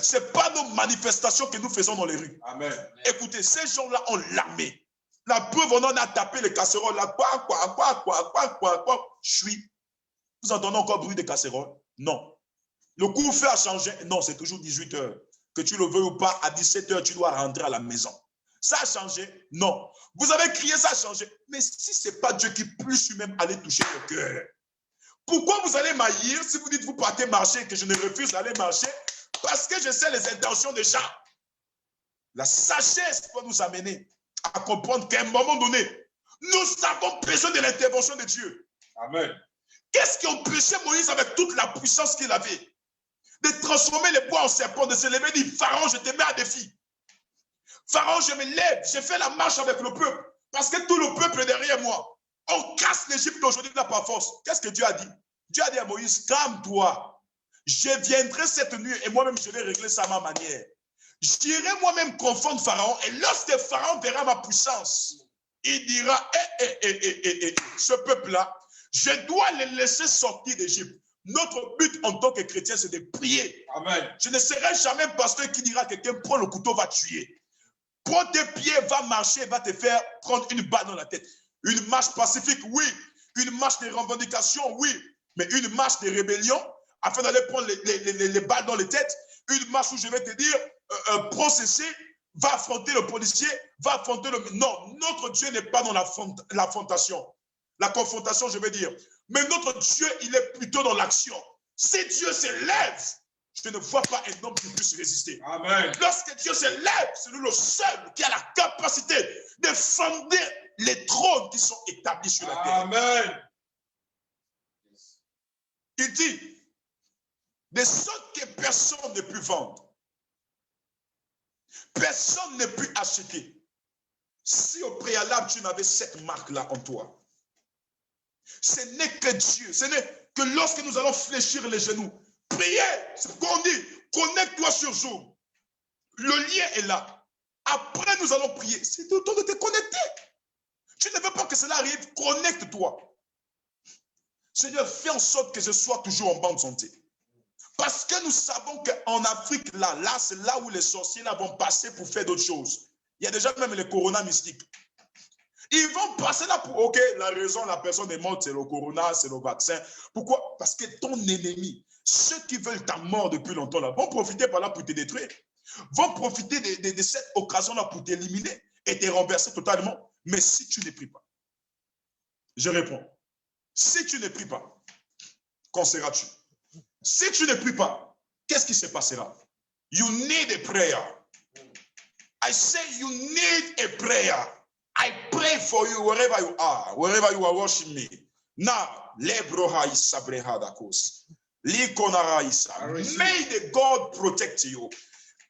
Ce n'est pas nos manifestations que nous faisons dans les rues. Amen. Écoutez, ces gens-là ont l'armée. La preuve, on en a tapé les casseroles là. Quoi. Vous entendez encore bruit des casseroles? Non. Le couvre-feu a changé? Non, c'est toujours 18 heures. Que tu le veux ou pas, à 17 heures, tu dois rentrer à la maison. Ça a changé? Non. Vous avez crié, ça a changé. Mais si ce n'est pas Dieu qui plus lui-même allait toucher le cœur, pourquoi vous allez m'haïr si vous dites vous partez marcher et que je ne refuse d'aller marcher? Parce que je sais les intentions des gens. La sagesse peut nous amener à comprendre qu'à un moment donné, nous avons besoin de l'intervention de Dieu. Amen. Qu'est-ce qui empêchait Moïse avec toute la puissance qu'il avait de transformer les bois en serpents, de se lever et dire Pharaon, je te mets à défi. Pharaon, je me lève, je fais la marche avec le peuple parce que tout le peuple est derrière moi. On casse l'Égypte aujourd'hui là par force. Qu'est-ce que Dieu a dit? Dieu a dit à Moïse, calme-toi. Je viendrai cette nuit et moi-même je vais régler ça à ma manière. J'irai moi-même confondre Pharaon et lorsque Pharaon verra ma puissance, il dira, ce peuple-là, je dois les laisser sortir d'Égypte. Notre but en tant que chrétien, c'est de prier. Amen. Je ne serai jamais pasteur qui dira à quelqu'un, prends le couteau, va tuer. Prends tes pieds, va marcher, va te faire prendre une balle dans la tête. Une marche pacifique, oui. Une marche de revendication, oui. Mais une marche de rébellion, afin d'aller prendre les balles dans les têtes. Une marche où je vais te dire, prends ceci, va affronter le policier, va affronter le... Non, notre Dieu n'est pas dans l'affrontation. La confrontation, je veux dire. Mais notre Dieu, il est plutôt dans l'action. Si Dieu se lève, je ne vois pas un homme qui puisse résister. Amen. Lorsque Dieu se lève, c'est lui le seul qui a la capacité de fonder les trônes qui sont établis sur la terre. Amen. Il dit, de sorte que personne ne peut vendre. Personne ne peut acheter. Si au préalable, tu n'avais cette marque-là en toi, ce n'est que Dieu. Ce n'est que lorsque nous allons fléchir les genoux, prier, c'est ce qu'on dit, connecte-toi sur Zoom. Le lien est là. Après, nous allons prier. C'est le temps de te connecter. Tu ne veux pas que cela arrive, connecte-toi. Seigneur, fais en sorte que je sois toujours en bonne santé. Parce que nous savons qu'en Afrique, là c'est là où les sorciers là, vont passer pour faire d'autres choses. Il y a déjà même les corona mystiques. Ils vont passer là pour, ok, la raison, la personne est morte, c'est le corona, c'est le vaccin. Pourquoi? Parce que ton ennemi, ceux qui veulent ta mort depuis longtemps, là, vont profiter par là pour te détruire. Vont profiter de cette occasion-là pour t'éliminer et te renverser totalement. Mais si tu ne pries pas, je réponds, si tu ne pries pas, qu'en seras-tu? Si tu ne pries pas, qu'est-ce qui se passera? You need a prayer. I say you need a prayer. I pray for you wherever you are watching me. Now, lebroha isabreha dakos. Likonara isa. May the God protect you.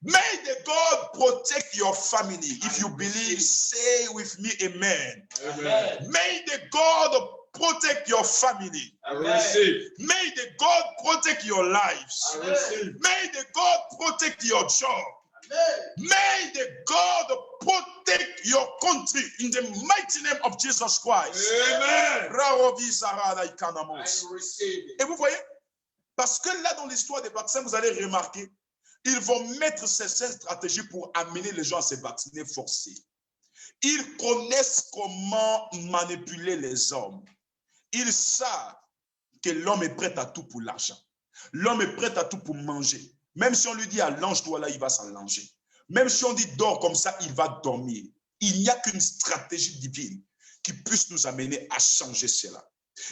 May the God protect your family. If you believe, say with me, amen. Amen. May the God protect your family. I receive. May the God protect your lives. I receive. May the God protect your job. May the God protect your country in the mighty name of Jesus Christ. Amen. I receive it. Et vous voyez, parce que là dans l'histoire des vaccins, vous allez remarquer, ils vont mettre ces stratégies pour amener les gens à se vacciner forcés. Ils connaissent comment manipuler les hommes. Ils savent que l'homme est prêt à tout pour l'argent. L'homme est prêt à tout pour manger. Même si on lui dit allonge-toi là, il va s'allonger. Même si on dit dors comme ça, il va dormir. Il n'y a qu'une stratégie divine qui puisse nous amener à changer cela.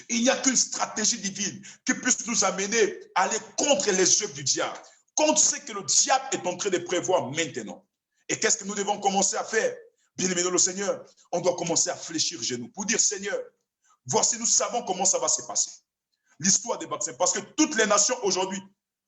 Il n'y a qu'une stratégie divine qui puisse nous amener à aller contre les œuvres du diable, contre ce que le diable est en train de prévoir maintenant. Et qu'est-ce que nous devons commencer à faire? Bien-aimé dans le Seigneur, on doit commencer à fléchir les genoux pour dire Seigneur, voici nous savons comment ça va se passer. L'histoire des vaccins, parce que toutes les nations aujourd'hui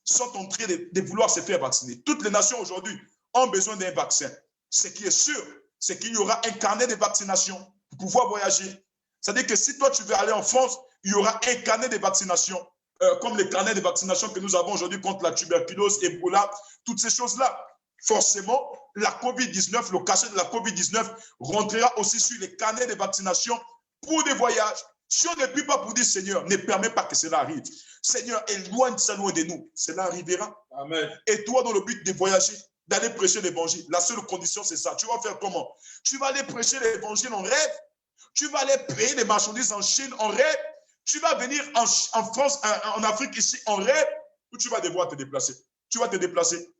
sont en train de vouloir se faire vacciner. Toutes les nations aujourd'hui ont besoin d'un vaccin. Ce qui est sûr, c'est qu'il y aura un carnet de vaccination pour pouvoir voyager. C'est-à-dire que si toi tu veux aller en France, il y aura un carnet de vaccination, comme les carnets de vaccination que nous avons aujourd'hui contre la tuberculose, Ebola, toutes ces choses-là. Forcément, la COVID-19, le cachet de la COVID-19 rentrera aussi sur les carnets de vaccination pour des voyages. Si on ne prie pas pour dire Seigneur, ne permets pas que cela arrive. Seigneur, éloigne ça loin de nous. Cela arrivera. Amen. Et toi, dans le but de voyager, d'aller prêcher l'évangile, la seule condition, c'est ça. Tu vas faire comment? Tu vas aller prêcher l'évangile en rêve. Tu vas aller payer les marchandises en Chine en rêve. Tu vas venir en France, en Afrique ici en rêve. Ou tu vas devoir te déplacer. Tu vas te déplacer.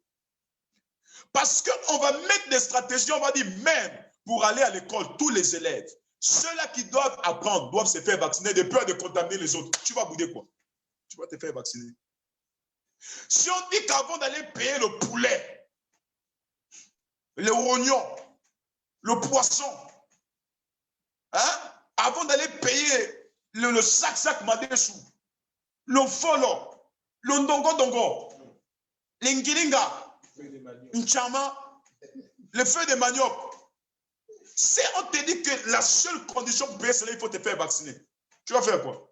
Parce qu'on va mettre des stratégies, on va dire même pour aller à l'école, tous les élèves, ceux-là qui doivent apprendre, doivent se faire vacciner de peur de contaminer les autres. Tu vas bouder quoi? Tu vas te faire vacciner. Si on dit qu'avant d'aller payer le poulet, le rognon, le poisson, hein, avant d'aller payer le sac madessou, le folo, le ndongo, l'ingilinga, Nchama, le feu de manioc. Si on te dit que la seule condition pour payer cela, il faut te faire vacciner, tu vas faire quoi?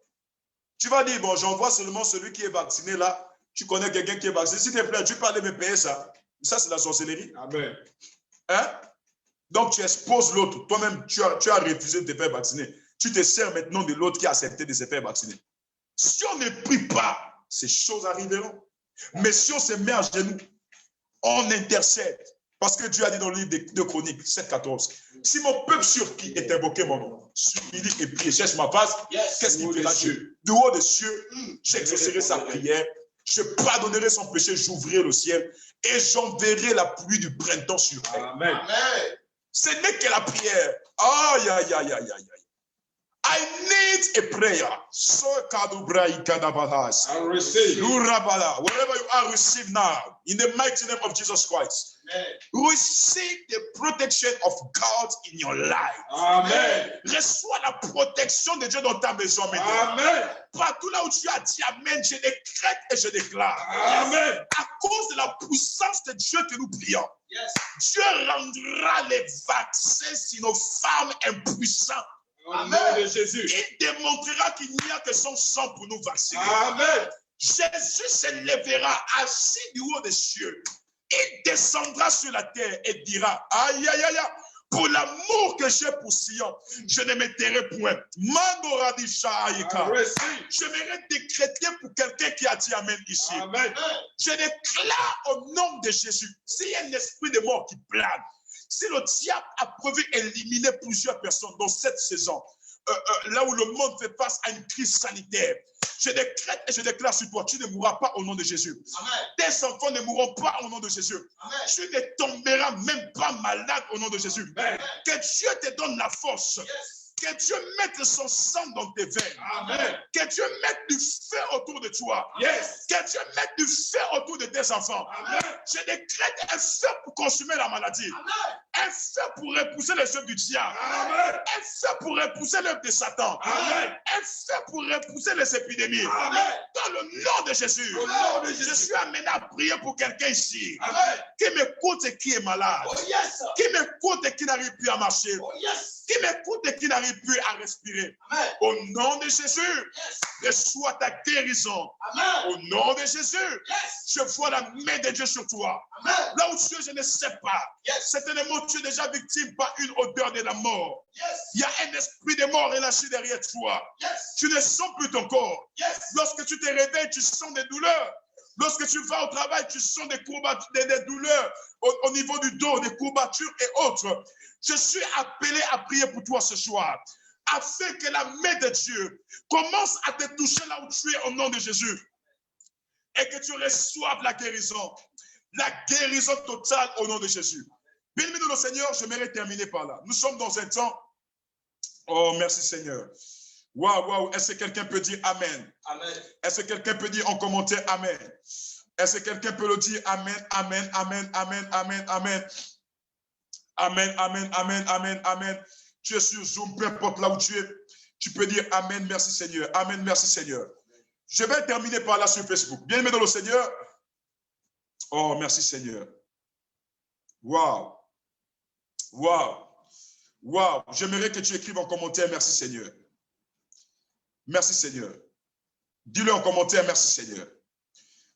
Tu vas dire, bon, j'envoie seulement celui qui est vacciné là. Tu connais quelqu'un qui est vacciné. S'il te plaît, tu peux aller me payer ça. Ça, c'est la sorcellerie. Amen. Hein? Donc, tu exposes l'autre. Toi-même, tu as refusé de te faire vacciner. Tu te sers maintenant de l'autre qui a accepté de se faire vacciner. Si on ne prie pas, ces choses arriveront. Mais si on se met à genoux, on intercède. Parce que Dieu a dit dans le livre de Chroniques 7,14, si mon peuple sur qui est invoqué mon nom, supplie et prie et cherche ma face, qu'est-ce qu'il fera Dieu? Du haut des cieux, j'exaucerai sa prière, je pardonnerai son péché, j'ouvrirai le ciel et j'enverrai la pluie du printemps sur elle. Amen. Ce n'est que la prière. Aïe, aïe, aïe, aïe, aïe. I need a prayer. So I receive. Wherever you are, receive now. In the mighty name of Jesus Christ. Amen. Receive the protection of God in your life. Amen. Reçois la protection de Dieu dans ta maison maintenant. Amen. Partout là où tu as dit Amen, je décrète et je déclare. Amen. À cause de la puissance de Dieu que nous prions, Yes. Dieu rendra les vaccins sur nos femmes impuissantes. Au nom de Jésus. Il démontrera qu'il n'y a que son sang pour nous vacciner. Amen. Jésus se lèvera assis du haut des cieux. Il descendra sur la terre et dira, aïe, aïe, aïe, pour l'amour que j'ai pour Sion, je ne me tairai point. J'aimerais décréter pour quelqu'un qui a dit Amen ici. Amen. Je déclare au nom de Jésus, s'il y a un esprit de mort qui plane, si le diable a prévu éliminer plusieurs personnes dans cette saison, là où le monde fait face à une crise sanitaire, je décrète et je déclare sur toi, tu ne mourras pas au nom de Jésus. Amen. Tes enfants ne mourront pas au nom de Jésus. Amen. Tu ne tomberas même pas malade au nom de Jésus. Amen. Que Dieu te donne la force. Yes. Que Dieu mette son sang dans tes veines. Amen. Que Dieu mette du feu autour de toi. Yes. Que Dieu mette du feu autour de tes enfants. Amen. Je décrète un feu pour consumer la maladie. Amen. Un feu pour repousser les œuvres du diable. Amen. Un feu pour repousser l'œuvre de Satan. Amen. Un feu pour repousser les épidémies. Amen. Dans le nom de Jésus. Au nom de Jésus. Je suis amené à prier pour quelqu'un ici. Amen. Qui m'écoute et qui est malade. Oh yes. Qui m'écoute et qui n'arrive plus à marcher. Oh yes. Qui m'écoute et qui n'arrive plus à respirer. Amen. Au nom de Jésus, Yes. reçois ta guérison. Amen. Au nom de Jésus, Yes. je vois la main de Dieu sur toi. Amen. Là où tu es, je ne sais pas. Yes. Certainement, tu es déjà victime par une odeur de la mort. Yes. Il y a un esprit de mort relâché derrière toi. Yes. Tu ne sens plus ton corps. Yes. Lorsque tu te réveilles, tu sens des douleurs. Lorsque tu vas au travail, tu sens des courbatures, des douleurs au niveau du dos, des courbatures et autres. Je suis appelé à prier pour toi ce soir, afin que la main de Dieu commence à te toucher là où tu es au nom de Jésus et que tu reçoives la guérison totale au nom de Jésus. Bien-aimé de le Seigneur, j'aimerais terminer par là. Nous sommes dans un temps. Oh, merci Seigneur. Waouh, waouh. Est-ce que quelqu'un peut dire Amen? Amen. Est-ce que quelqu'un peut dire en commentaire Amen? Est-ce que quelqu'un peut le dire Amen, Amen, Amen, Amen, Amen, Amen. Amen, Amen, Amen, Amen, Amen. Tu es sur Zoom, peu importe là où tu es. Tu peux dire Amen, merci Seigneur. Amen, merci Seigneur. Je vais terminer par là sur Facebook. Bien-aimé dans le Seigneur. Oh, merci Seigneur. Waouh. Waouh. Waouh. J'aimerais que tu écrives en commentaire merci Seigneur. Merci Seigneur. Dis-le en commentaire, merci Seigneur.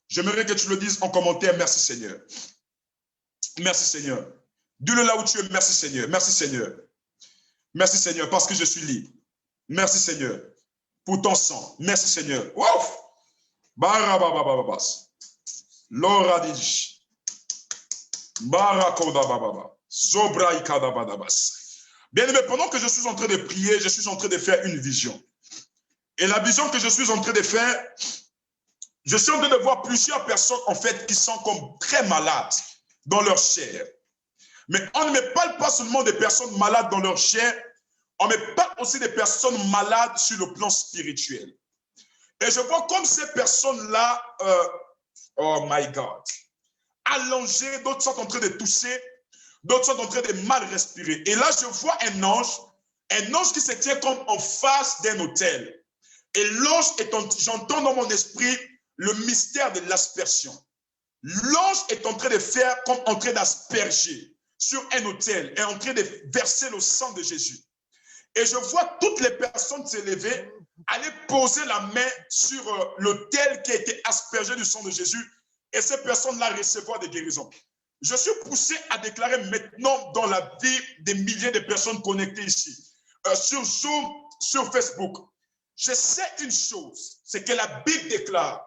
J'aimerais que tu le dises en commentaire, merci Seigneur. Merci Seigneur. Dis-le là où tu es, merci Seigneur. Merci Seigneur. Merci Seigneur, parce que je suis libre. Merci Seigneur. Pour ton sang. Merci Seigneur. Ouf! Barababababas. Loradish. Barakodabababa. Zobraikadabadabas. Bien aimé, pendant que je suis en train de prier, je suis en train de faire une vision. Et la vision que je suis en train de faire, je suis en train de voir plusieurs personnes en fait qui sont comme très malades dans leur chair. Mais on ne me parle pas seulement des personnes malades dans leur chair, on me parle aussi des personnes malades sur le plan spirituel. Et je vois comme ces personnes-là, oh my God, allongées, d'autres sont en train de tousser, d'autres sont en train de mal respirer. Et là, je vois un ange qui se tient comme en face d'un autel. Et l'ange, j'entends dans mon esprit le mystère de l'aspersion. L'ange est en train de faire comme en train d'asperger sur un autel et en train de verser le sang de Jésus. Et je vois toutes les personnes se lever, aller poser la main sur l'autel qui a été aspergé du sang de Jésus et ces personnes-là recevoir des guérisons. Je suis poussé à déclarer maintenant dans la vie des milliers de personnes connectées ici, sur Zoom, sur Facebook. Je sais une chose, c'est que la Bible déclare,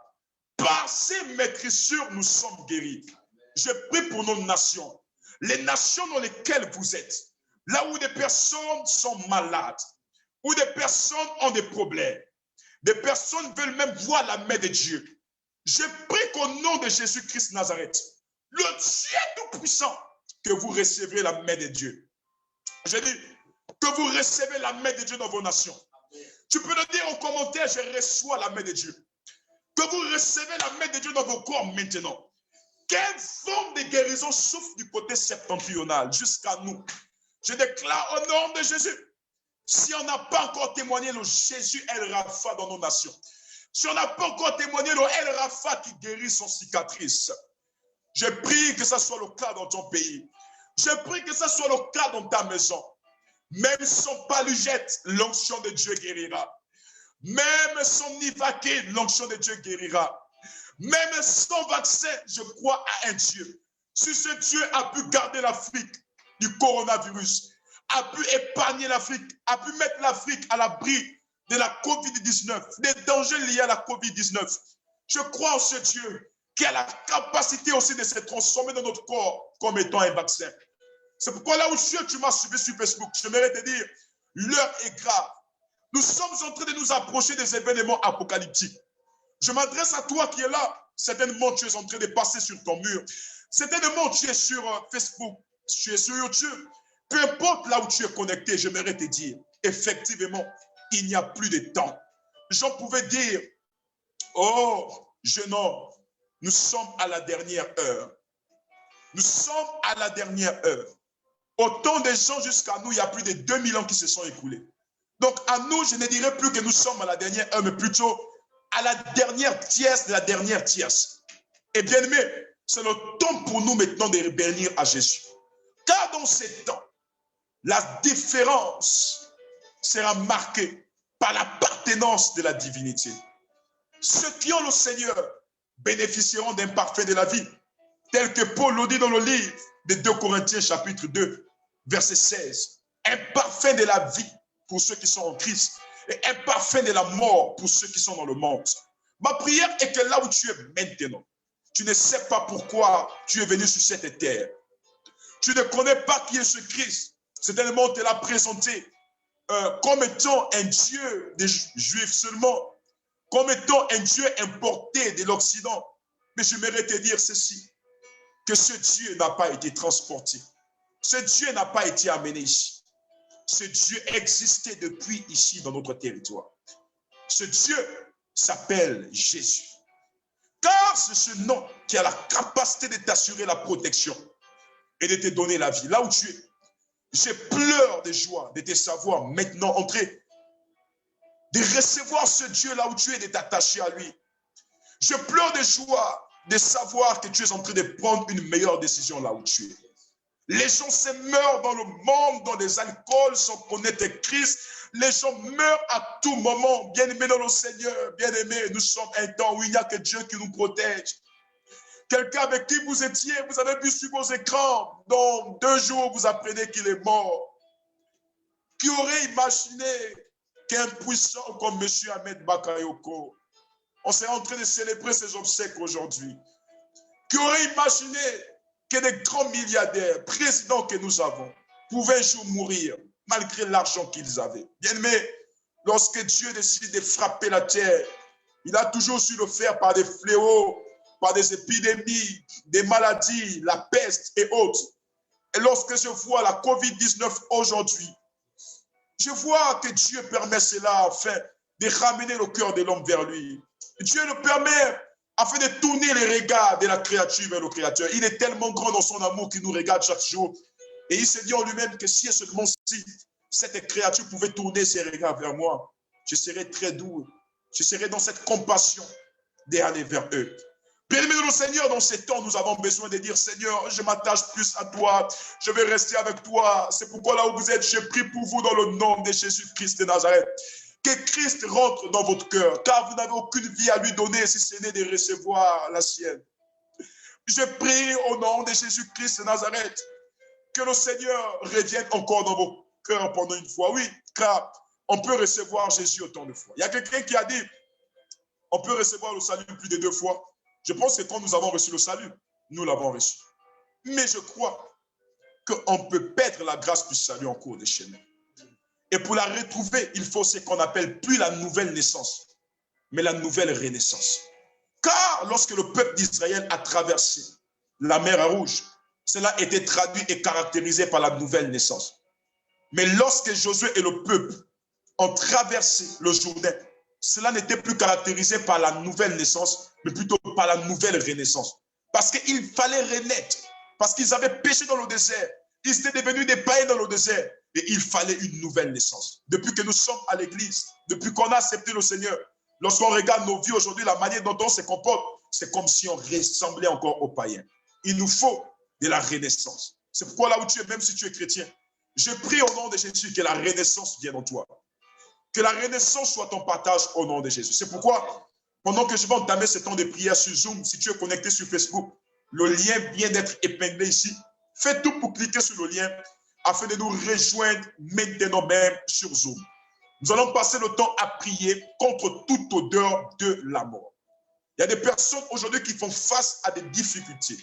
par ces maîtrisures, nous sommes guéris. Je prie pour nos nations, les nations dans lesquelles vous êtes, là où des personnes sont malades, où des personnes ont des problèmes, des personnes veulent même voir la main de Dieu. Je prie qu'au nom de Jésus-Christ Nazareth, le Dieu tout-puissant, que vous recevrez la main de Dieu. Je dis que vous recevez la main de Dieu dans vos nations. Tu peux le dire en commentaire, je reçois la main de Dieu. Que vous recevez la main de Dieu dans vos corps maintenant. Quelle forme de guérison souffre du côté septentrional jusqu'à nous? Je déclare au nom de Jésus. Si on n'a pas encore témoigné le Jésus El Rapha dans nos nations, si on n'a pas encore témoigné le El Rapha qui guérit son cicatrice, je prie que ça soit le cas dans ton pays. Je prie que ça soit le cas dans ta maison. Même son palugette, l'onction de Dieu guérira. Même son Nivaqué, l'onction de Dieu guérira. Même sans vaccin, je crois à un Dieu. Si ce Dieu a pu garder l'Afrique du coronavirus, a pu épargner l'Afrique, a pu mettre l'Afrique à l'abri de la COVID-19, des dangers liés à la COVID-19. Je crois en ce Dieu qui a la capacité aussi de se transformer dans notre corps comme étant un vaccin. C'est pourquoi là où tu m'as suivi sur Facebook, je j'aimerais te dire, l'heure est grave. Nous sommes en train de nous approcher des événements apocalyptiques. Je m'adresse à toi qui es là. Certainement, tu es en train de passer sur ton mur. Certainement, tu es sur Facebook, tu es sur YouTube. Peu importe là où tu es connecté, j'aimerais te dire, effectivement, il n'y a plus de temps. J'en pouvais dire, oh, jeune homme, nous sommes à la dernière heure. Nous sommes à la dernière heure. Autant de gens jusqu'à nous, il y a plus de 2000 ans qui se sont écoulés. Donc, à nous, je ne dirais plus que nous sommes à la dernière heure, mais plutôt à la dernière tierce de la dernière tierce. Et bien aimé, c'est le temps pour nous maintenant de revenir à Jésus. Car dans ces temps, la différence sera marquée par l'appartenance de la divinité. Ceux qui ont le Seigneur bénéficieront d'un parfait de la vie, tel que Paul le dit dans le livre de 2 Corinthiens chapitre 2, verset 16. Un parfait de la vie pour ceux qui sont en Christ et un parfait de la mort pour ceux qui sont dans le monde. Ma prière est que là où tu es maintenant, tu ne sais pas pourquoi tu es venu sur cette terre. Tu ne connais pas qui est ce Christ. Certainement, on te l'a présenté comme étant un Dieu des Juifs seulement, comme étant un Dieu importé de l'Occident. Mais j'aimerais te dire ceci, que ce Dieu n'a pas été transporté. Ce Dieu n'a pas été amené ici. Ce Dieu existait depuis ici dans notre territoire. Ce Dieu s'appelle Jésus. Car c'est ce nom qui a la capacité de t'assurer la protection et de te donner la vie. Là où tu es, je pleure de joie de te savoir maintenant entrer, de recevoir ce Dieu là où tu es, de t'attacher à lui. Je pleure de joie de savoir que tu es en train de prendre une meilleure décision là où tu es. Les gens se meurent dans le monde, dans les alcools, sans connaître Christ. Les gens meurent à tout moment. Bien-aimés dans le Seigneur, bien-aimés, nous sommes un temps où il n'y a que Dieu qui nous protège. Quelqu'un avec qui vous étiez, vous avez vu sur vos écrans, dans 2 jours, vous apprenez qu'il est mort. Qui aurait imaginé qu'un puissant comme M. Ahmed Bakayoko, on serait en train de célébrer ses obsèques aujourd'hui. Qui aurait imaginé que des grands milliardaires, présidents que nous avons, pouvaient un jour mourir malgré l'argent qu'ils avaient. Bien-aimés, lorsque Dieu décide de frapper la terre, il a toujours su le faire par des fléaux, par des épidémies, des maladies, la peste et autres. Et lorsque je vois la COVID-19 aujourd'hui, je vois que Dieu permet cela afin de ramener le cœur de l'homme vers lui. Dieu le permet afin de tourner les regards de la créature vers le Créateur. Il est tellement grand dans son amour qu'il nous regarde chaque jour. Et il se dit en lui-même que si seulement si cette créature pouvait tourner ses regards vers moi, je serais très doux. Je serais dans cette compassion d'aller vers eux. Bien-aimés dans le Seigneur, dans ces temps, nous avons besoin de dire, Seigneur, je m'attache plus à toi, je vais rester avec toi. C'est pourquoi là où vous êtes, je prie pour vous dans le nom de Jésus-Christ de Nazareth. Que Christ rentre dans votre cœur, car vous n'avez aucune vie à lui donner si ce n'est de recevoir la sienne. Je prie au nom de Jésus-Christ de Nazareth que le Seigneur revienne encore dans vos cœurs pendant une fois. Oui, car on peut recevoir Jésus autant de fois. Il y a quelqu'un qui a dit, on peut recevoir le salut plus de 2 fois. Je pense que quand nous avons reçu le salut, nous l'avons reçu. Mais je crois qu'on peut perdre la grâce du salut en cours de chemin. Et pour la retrouver, il faut ce qu'on appelle plus la nouvelle naissance, mais la nouvelle renaissance. Car lorsque le peuple d'Israël a traversé la mer Rouge, cela était traduit et caractérisé par la nouvelle naissance. Mais lorsque Josué et le peuple ont traversé le Jourdain, cela n'était plus caractérisé par la nouvelle naissance, mais plutôt par la nouvelle renaissance. Parce qu'il fallait renaître, parce qu'ils avaient péché dans le désert. Ils étaient devenus des païens dans le désert. Et il fallait une nouvelle naissance. Depuis que nous sommes à l'église, depuis qu'on a accepté le Seigneur, lorsqu'on regarde nos vies aujourd'hui, la manière dont on se comporte, c'est comme si on ressemblait encore aux païens. Il nous faut de la renaissance. C'est pourquoi là où tu es, même si tu es chrétien, je prie au nom de Jésus que la renaissance vienne en toi. Que la renaissance soit ton partage au nom de Jésus. C'est pourquoi, pendant que je vais entamer ce temps de prière sur Zoom, si tu es connecté sur Facebook, le lien vient d'être épinglé ici. Fais tout pour cliquer sur le lien afin de nous rejoindre maintenant même sur Zoom. Nous allons passer le temps à prier contre toute odeur de la mort. Il y a des personnes aujourd'hui qui font face à des difficultés.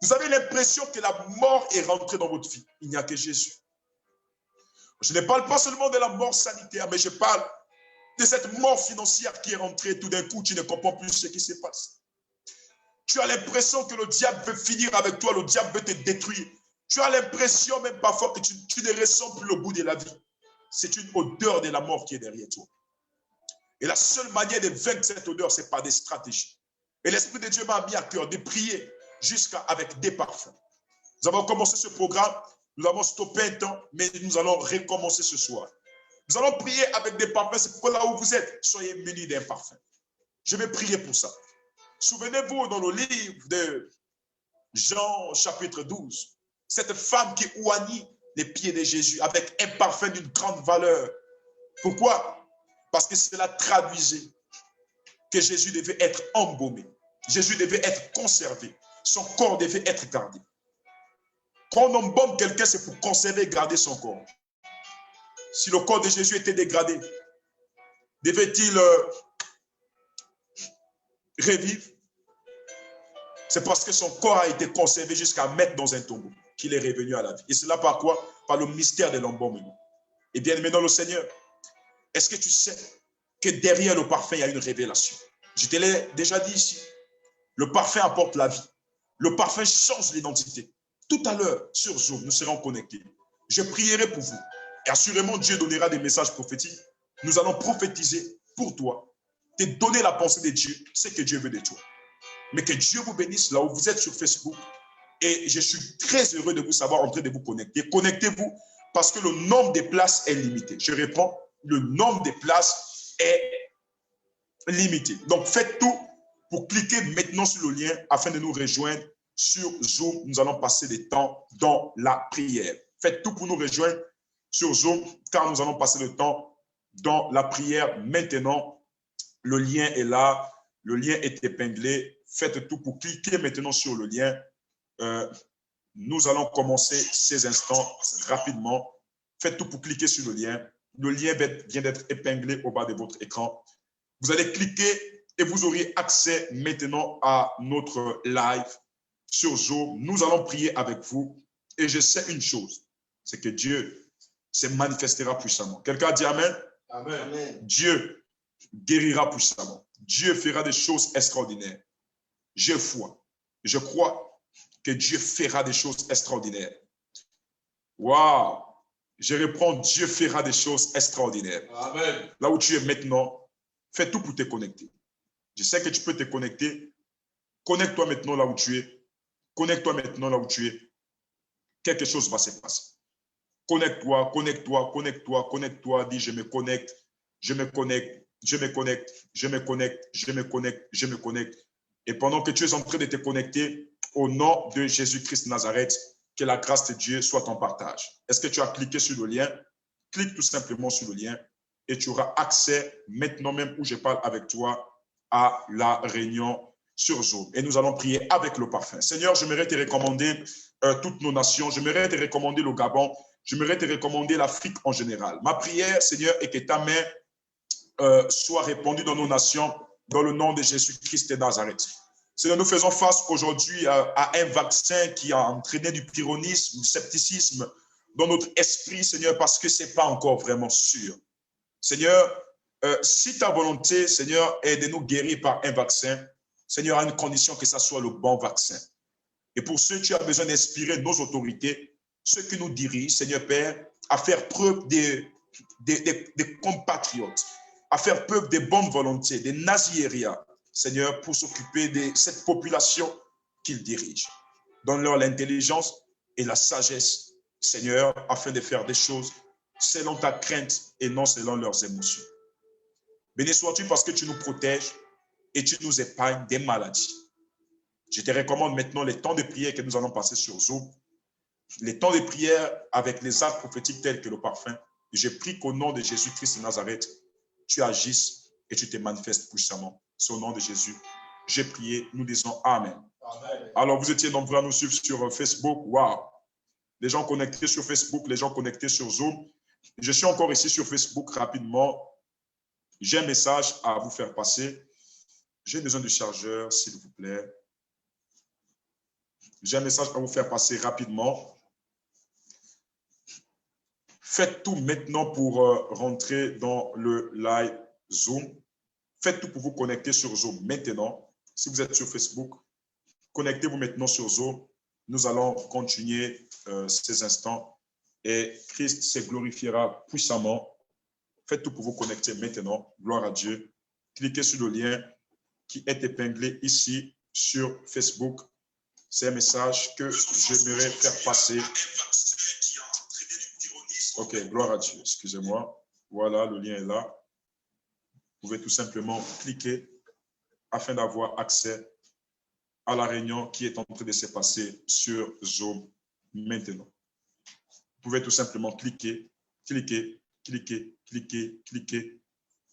Vous avez l'impression que la mort est rentrée dans votre vie. Il n'y a que Jésus. Je ne parle pas seulement de la mort sanitaire, mais je parle de cette mort financière qui est rentrée. Tout d'un coup, tu ne comprends plus ce qui se passe. Tu as l'impression que le diable veut finir avec toi, le diable veut te détruire. Tu as l'impression même parfois que tu ne ressens plus le bout de la vie. C'est une odeur de la mort qui est derrière toi. Et la seule manière de vaincre cette odeur, c'est par des stratégies. Et l'Esprit de Dieu m'a mis à cœur de prier avec des parfums. Nous avons commencé ce programme, nous avons stoppé un temps, mais nous allons recommencer ce soir. Nous allons prier avec des parfums, c'est pourquoi là où vous êtes, soyez munis d'un parfum. Je vais prier pour ça. Souvenez-vous dans le livre de Jean chapitre 12, cette femme qui oignit les pieds de Jésus avec un parfum d'une grande valeur. Pourquoi? Parce que cela traduisait que Jésus devait être embaumé. Jésus devait être conservé. Son corps devait être gardé. Quand on embaume quelqu'un, c'est pour conserver et garder son corps. Si le corps de Jésus était dégradé, devait-il revivre? C'est parce que son corps a été conservé jusqu'à mettre dans un tombeau qu'il est revenu à la vie. Et cela par quoi? Par le mystère de l'embaumement. Et bien aimé dans le Seigneur, est-ce que tu sais que derrière le parfum, il y a une révélation? Je te l'ai déjà dit ici. Le parfum apporte la vie. Le parfum change l'identité. Tout à l'heure, sur Zoom, nous serons connectés. Je prierai pour vous. Et assurément, Dieu donnera des messages prophétiques. Nous allons prophétiser pour toi, te donner la pensée de Dieu, ce que Dieu veut de toi. Mais que Dieu vous bénisse là où vous êtes sur Facebook. Et je suis très heureux de vous savoir en train de vous connecter. Connectez-vous parce que le nombre de places est limité. Je réponds, le nombre de places est limité. Donc, faites tout pour cliquer maintenant sur le lien afin de nous rejoindre sur Zoom. Nous allons passer des temps dans la prière. Faites tout pour nous rejoindre sur Zoom car nous allons passer le temps dans la prière maintenant. Le lien est là. Le lien est épinglé. Faites tout pour cliquer maintenant sur le lien. Nous allons commencer ces instants rapidement. Faites tout pour cliquer sur le lien. Le lien vient d'être épinglé au bas de votre écran. Vous allez cliquer et vous aurez accès maintenant à notre live sur Zoom. Nous allons prier avec vous. Et je sais une chose, c'est que Dieu se manifestera puissamment. Quelqu'un dit Amen? Amen. Dieu guérira puissamment. Dieu fera des choses extraordinaires. J'ai foi. Je crois que Dieu fera des choses extraordinaires. Waouh! Je reprends, Dieu fera des choses extraordinaires. Amen. Là où tu es maintenant, fais tout pour te connecter. Je sais que tu peux te connecter. Connecte-toi maintenant là où tu es. Connecte-toi maintenant là où tu es. Quelque chose va se passer. Connecte-toi, connecte-toi, connecte-toi, connecte-toi. Dis, je me connecte, je me connecte, je me connecte, je me connecte, je me connecte, je me connecte. Et pendant que tu es en train de te connecter, au nom de Jésus-Christ de Nazareth, que la grâce de Dieu soit en partage. Est-ce que tu as cliqué sur le lien? Clique tout simplement sur le lien et tu auras accès, maintenant même où je parle avec toi, à la réunion sur Zoom et nous allons prier avec le parfum. Seigneur, j'aimerais te recommander toutes nos nations. J'aimerais te recommander le Gabon. J'aimerais te recommander l'Afrique en général. Ma prière, Seigneur, est que ta main soit répandue dans nos nations dans le nom de Jésus-Christ de Nazareth. Seigneur, nous faisons face aujourd'hui à un vaccin qui a entraîné du pyrrhonisme, du scepticisme dans notre esprit, Seigneur, parce que ce n'est pas encore vraiment sûr. Seigneur, si ta volonté, Seigneur, est de nous guérir par un vaccin, Seigneur, à une condition que ça soit le bon vaccin. Et pour ceux, tu as besoin d'inspirer nos autorités, ceux qui nous dirigent, Seigneur Père, à faire preuve des compatriotes, à faire preuve de bonne volonté, des nazirias, Seigneur, pour s'occuper de cette population qu'ils dirigent. Donne-leur l'intelligence et la sagesse, Seigneur, afin de faire des choses selon ta crainte et non selon leurs émotions. Béni sois-tu parce que tu nous protèges et tu nous épargnes des maladies. Je te recommande maintenant les temps de prière que nous allons passer sur Zoom, les temps de prière avec les actes prophétiques tels que le parfum. Je prie qu'au nom de Jésus-Christ de Nazareth, tu agisses et tu te manifestes puissamment. C'est au nom de Jésus. J'ai prié, nous disons Amen. Amen. Alors, vous étiez nombreux à nous suivre sur Facebook. Waouh! Les gens connectés sur Facebook, les gens connectés sur Zoom. Je suis encore ici sur Facebook rapidement. J'ai un message à vous faire passer. J'ai besoin du chargeur, s'il vous plaît. J'ai un message à vous faire passer rapidement. Faites tout maintenant pour rentrer dans le live Zoom. Faites tout pour vous connecter sur Zoom maintenant. Si vous êtes sur Facebook, connectez-vous maintenant sur Zoom. Nous allons continuer ces instants et Christ se glorifiera puissamment. Faites tout pour vous connecter maintenant. Gloire à Dieu. Cliquez sur le lien qui est épinglé ici sur Facebook. C'est un message que j'aimerais faire passer. Ok, gloire à Dieu. Excusez-moi. Voilà, le lien est là. Vous pouvez tout simplement cliquer afin d'avoir accès à la réunion qui est en train de se passer sur Zoom maintenant. Vous pouvez tout simplement cliquer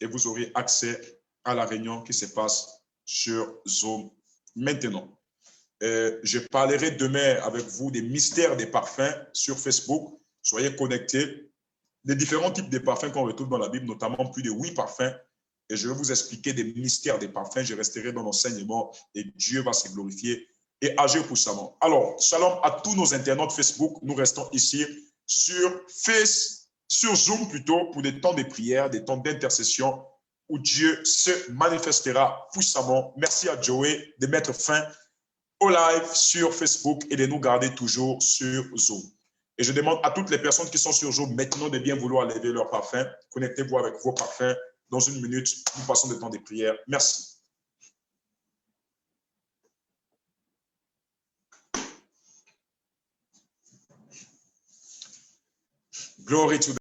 et vous aurez accès à la réunion qui se passe sur Zoom maintenant. Je parlerai demain avec vous des mystères des parfums sur Facebook. Soyez connectés. Des différents types de parfums qu'on retrouve dans la Bible, notamment plus de 8 parfums. Et je vais vous expliquer des mystères des parfums. Je resterai dans l'enseignement et Dieu va se glorifier et agir puissamment. Alors, shalom à tous nos internautes Facebook. Nous restons ici sur Zoom plutôt pour des temps de prière, des temps d'intercession où Dieu se manifestera puissamment. Merci à Joey de mettre fin au live sur Facebook et de nous garder toujours sur Zoom. Et je demande à toutes les personnes qui sont sur Zoom maintenant de bien vouloir lever leur parfum. Connectez-vous avec vos parfums. Dans une minute, nous passons le temps de prière. Merci. Glory to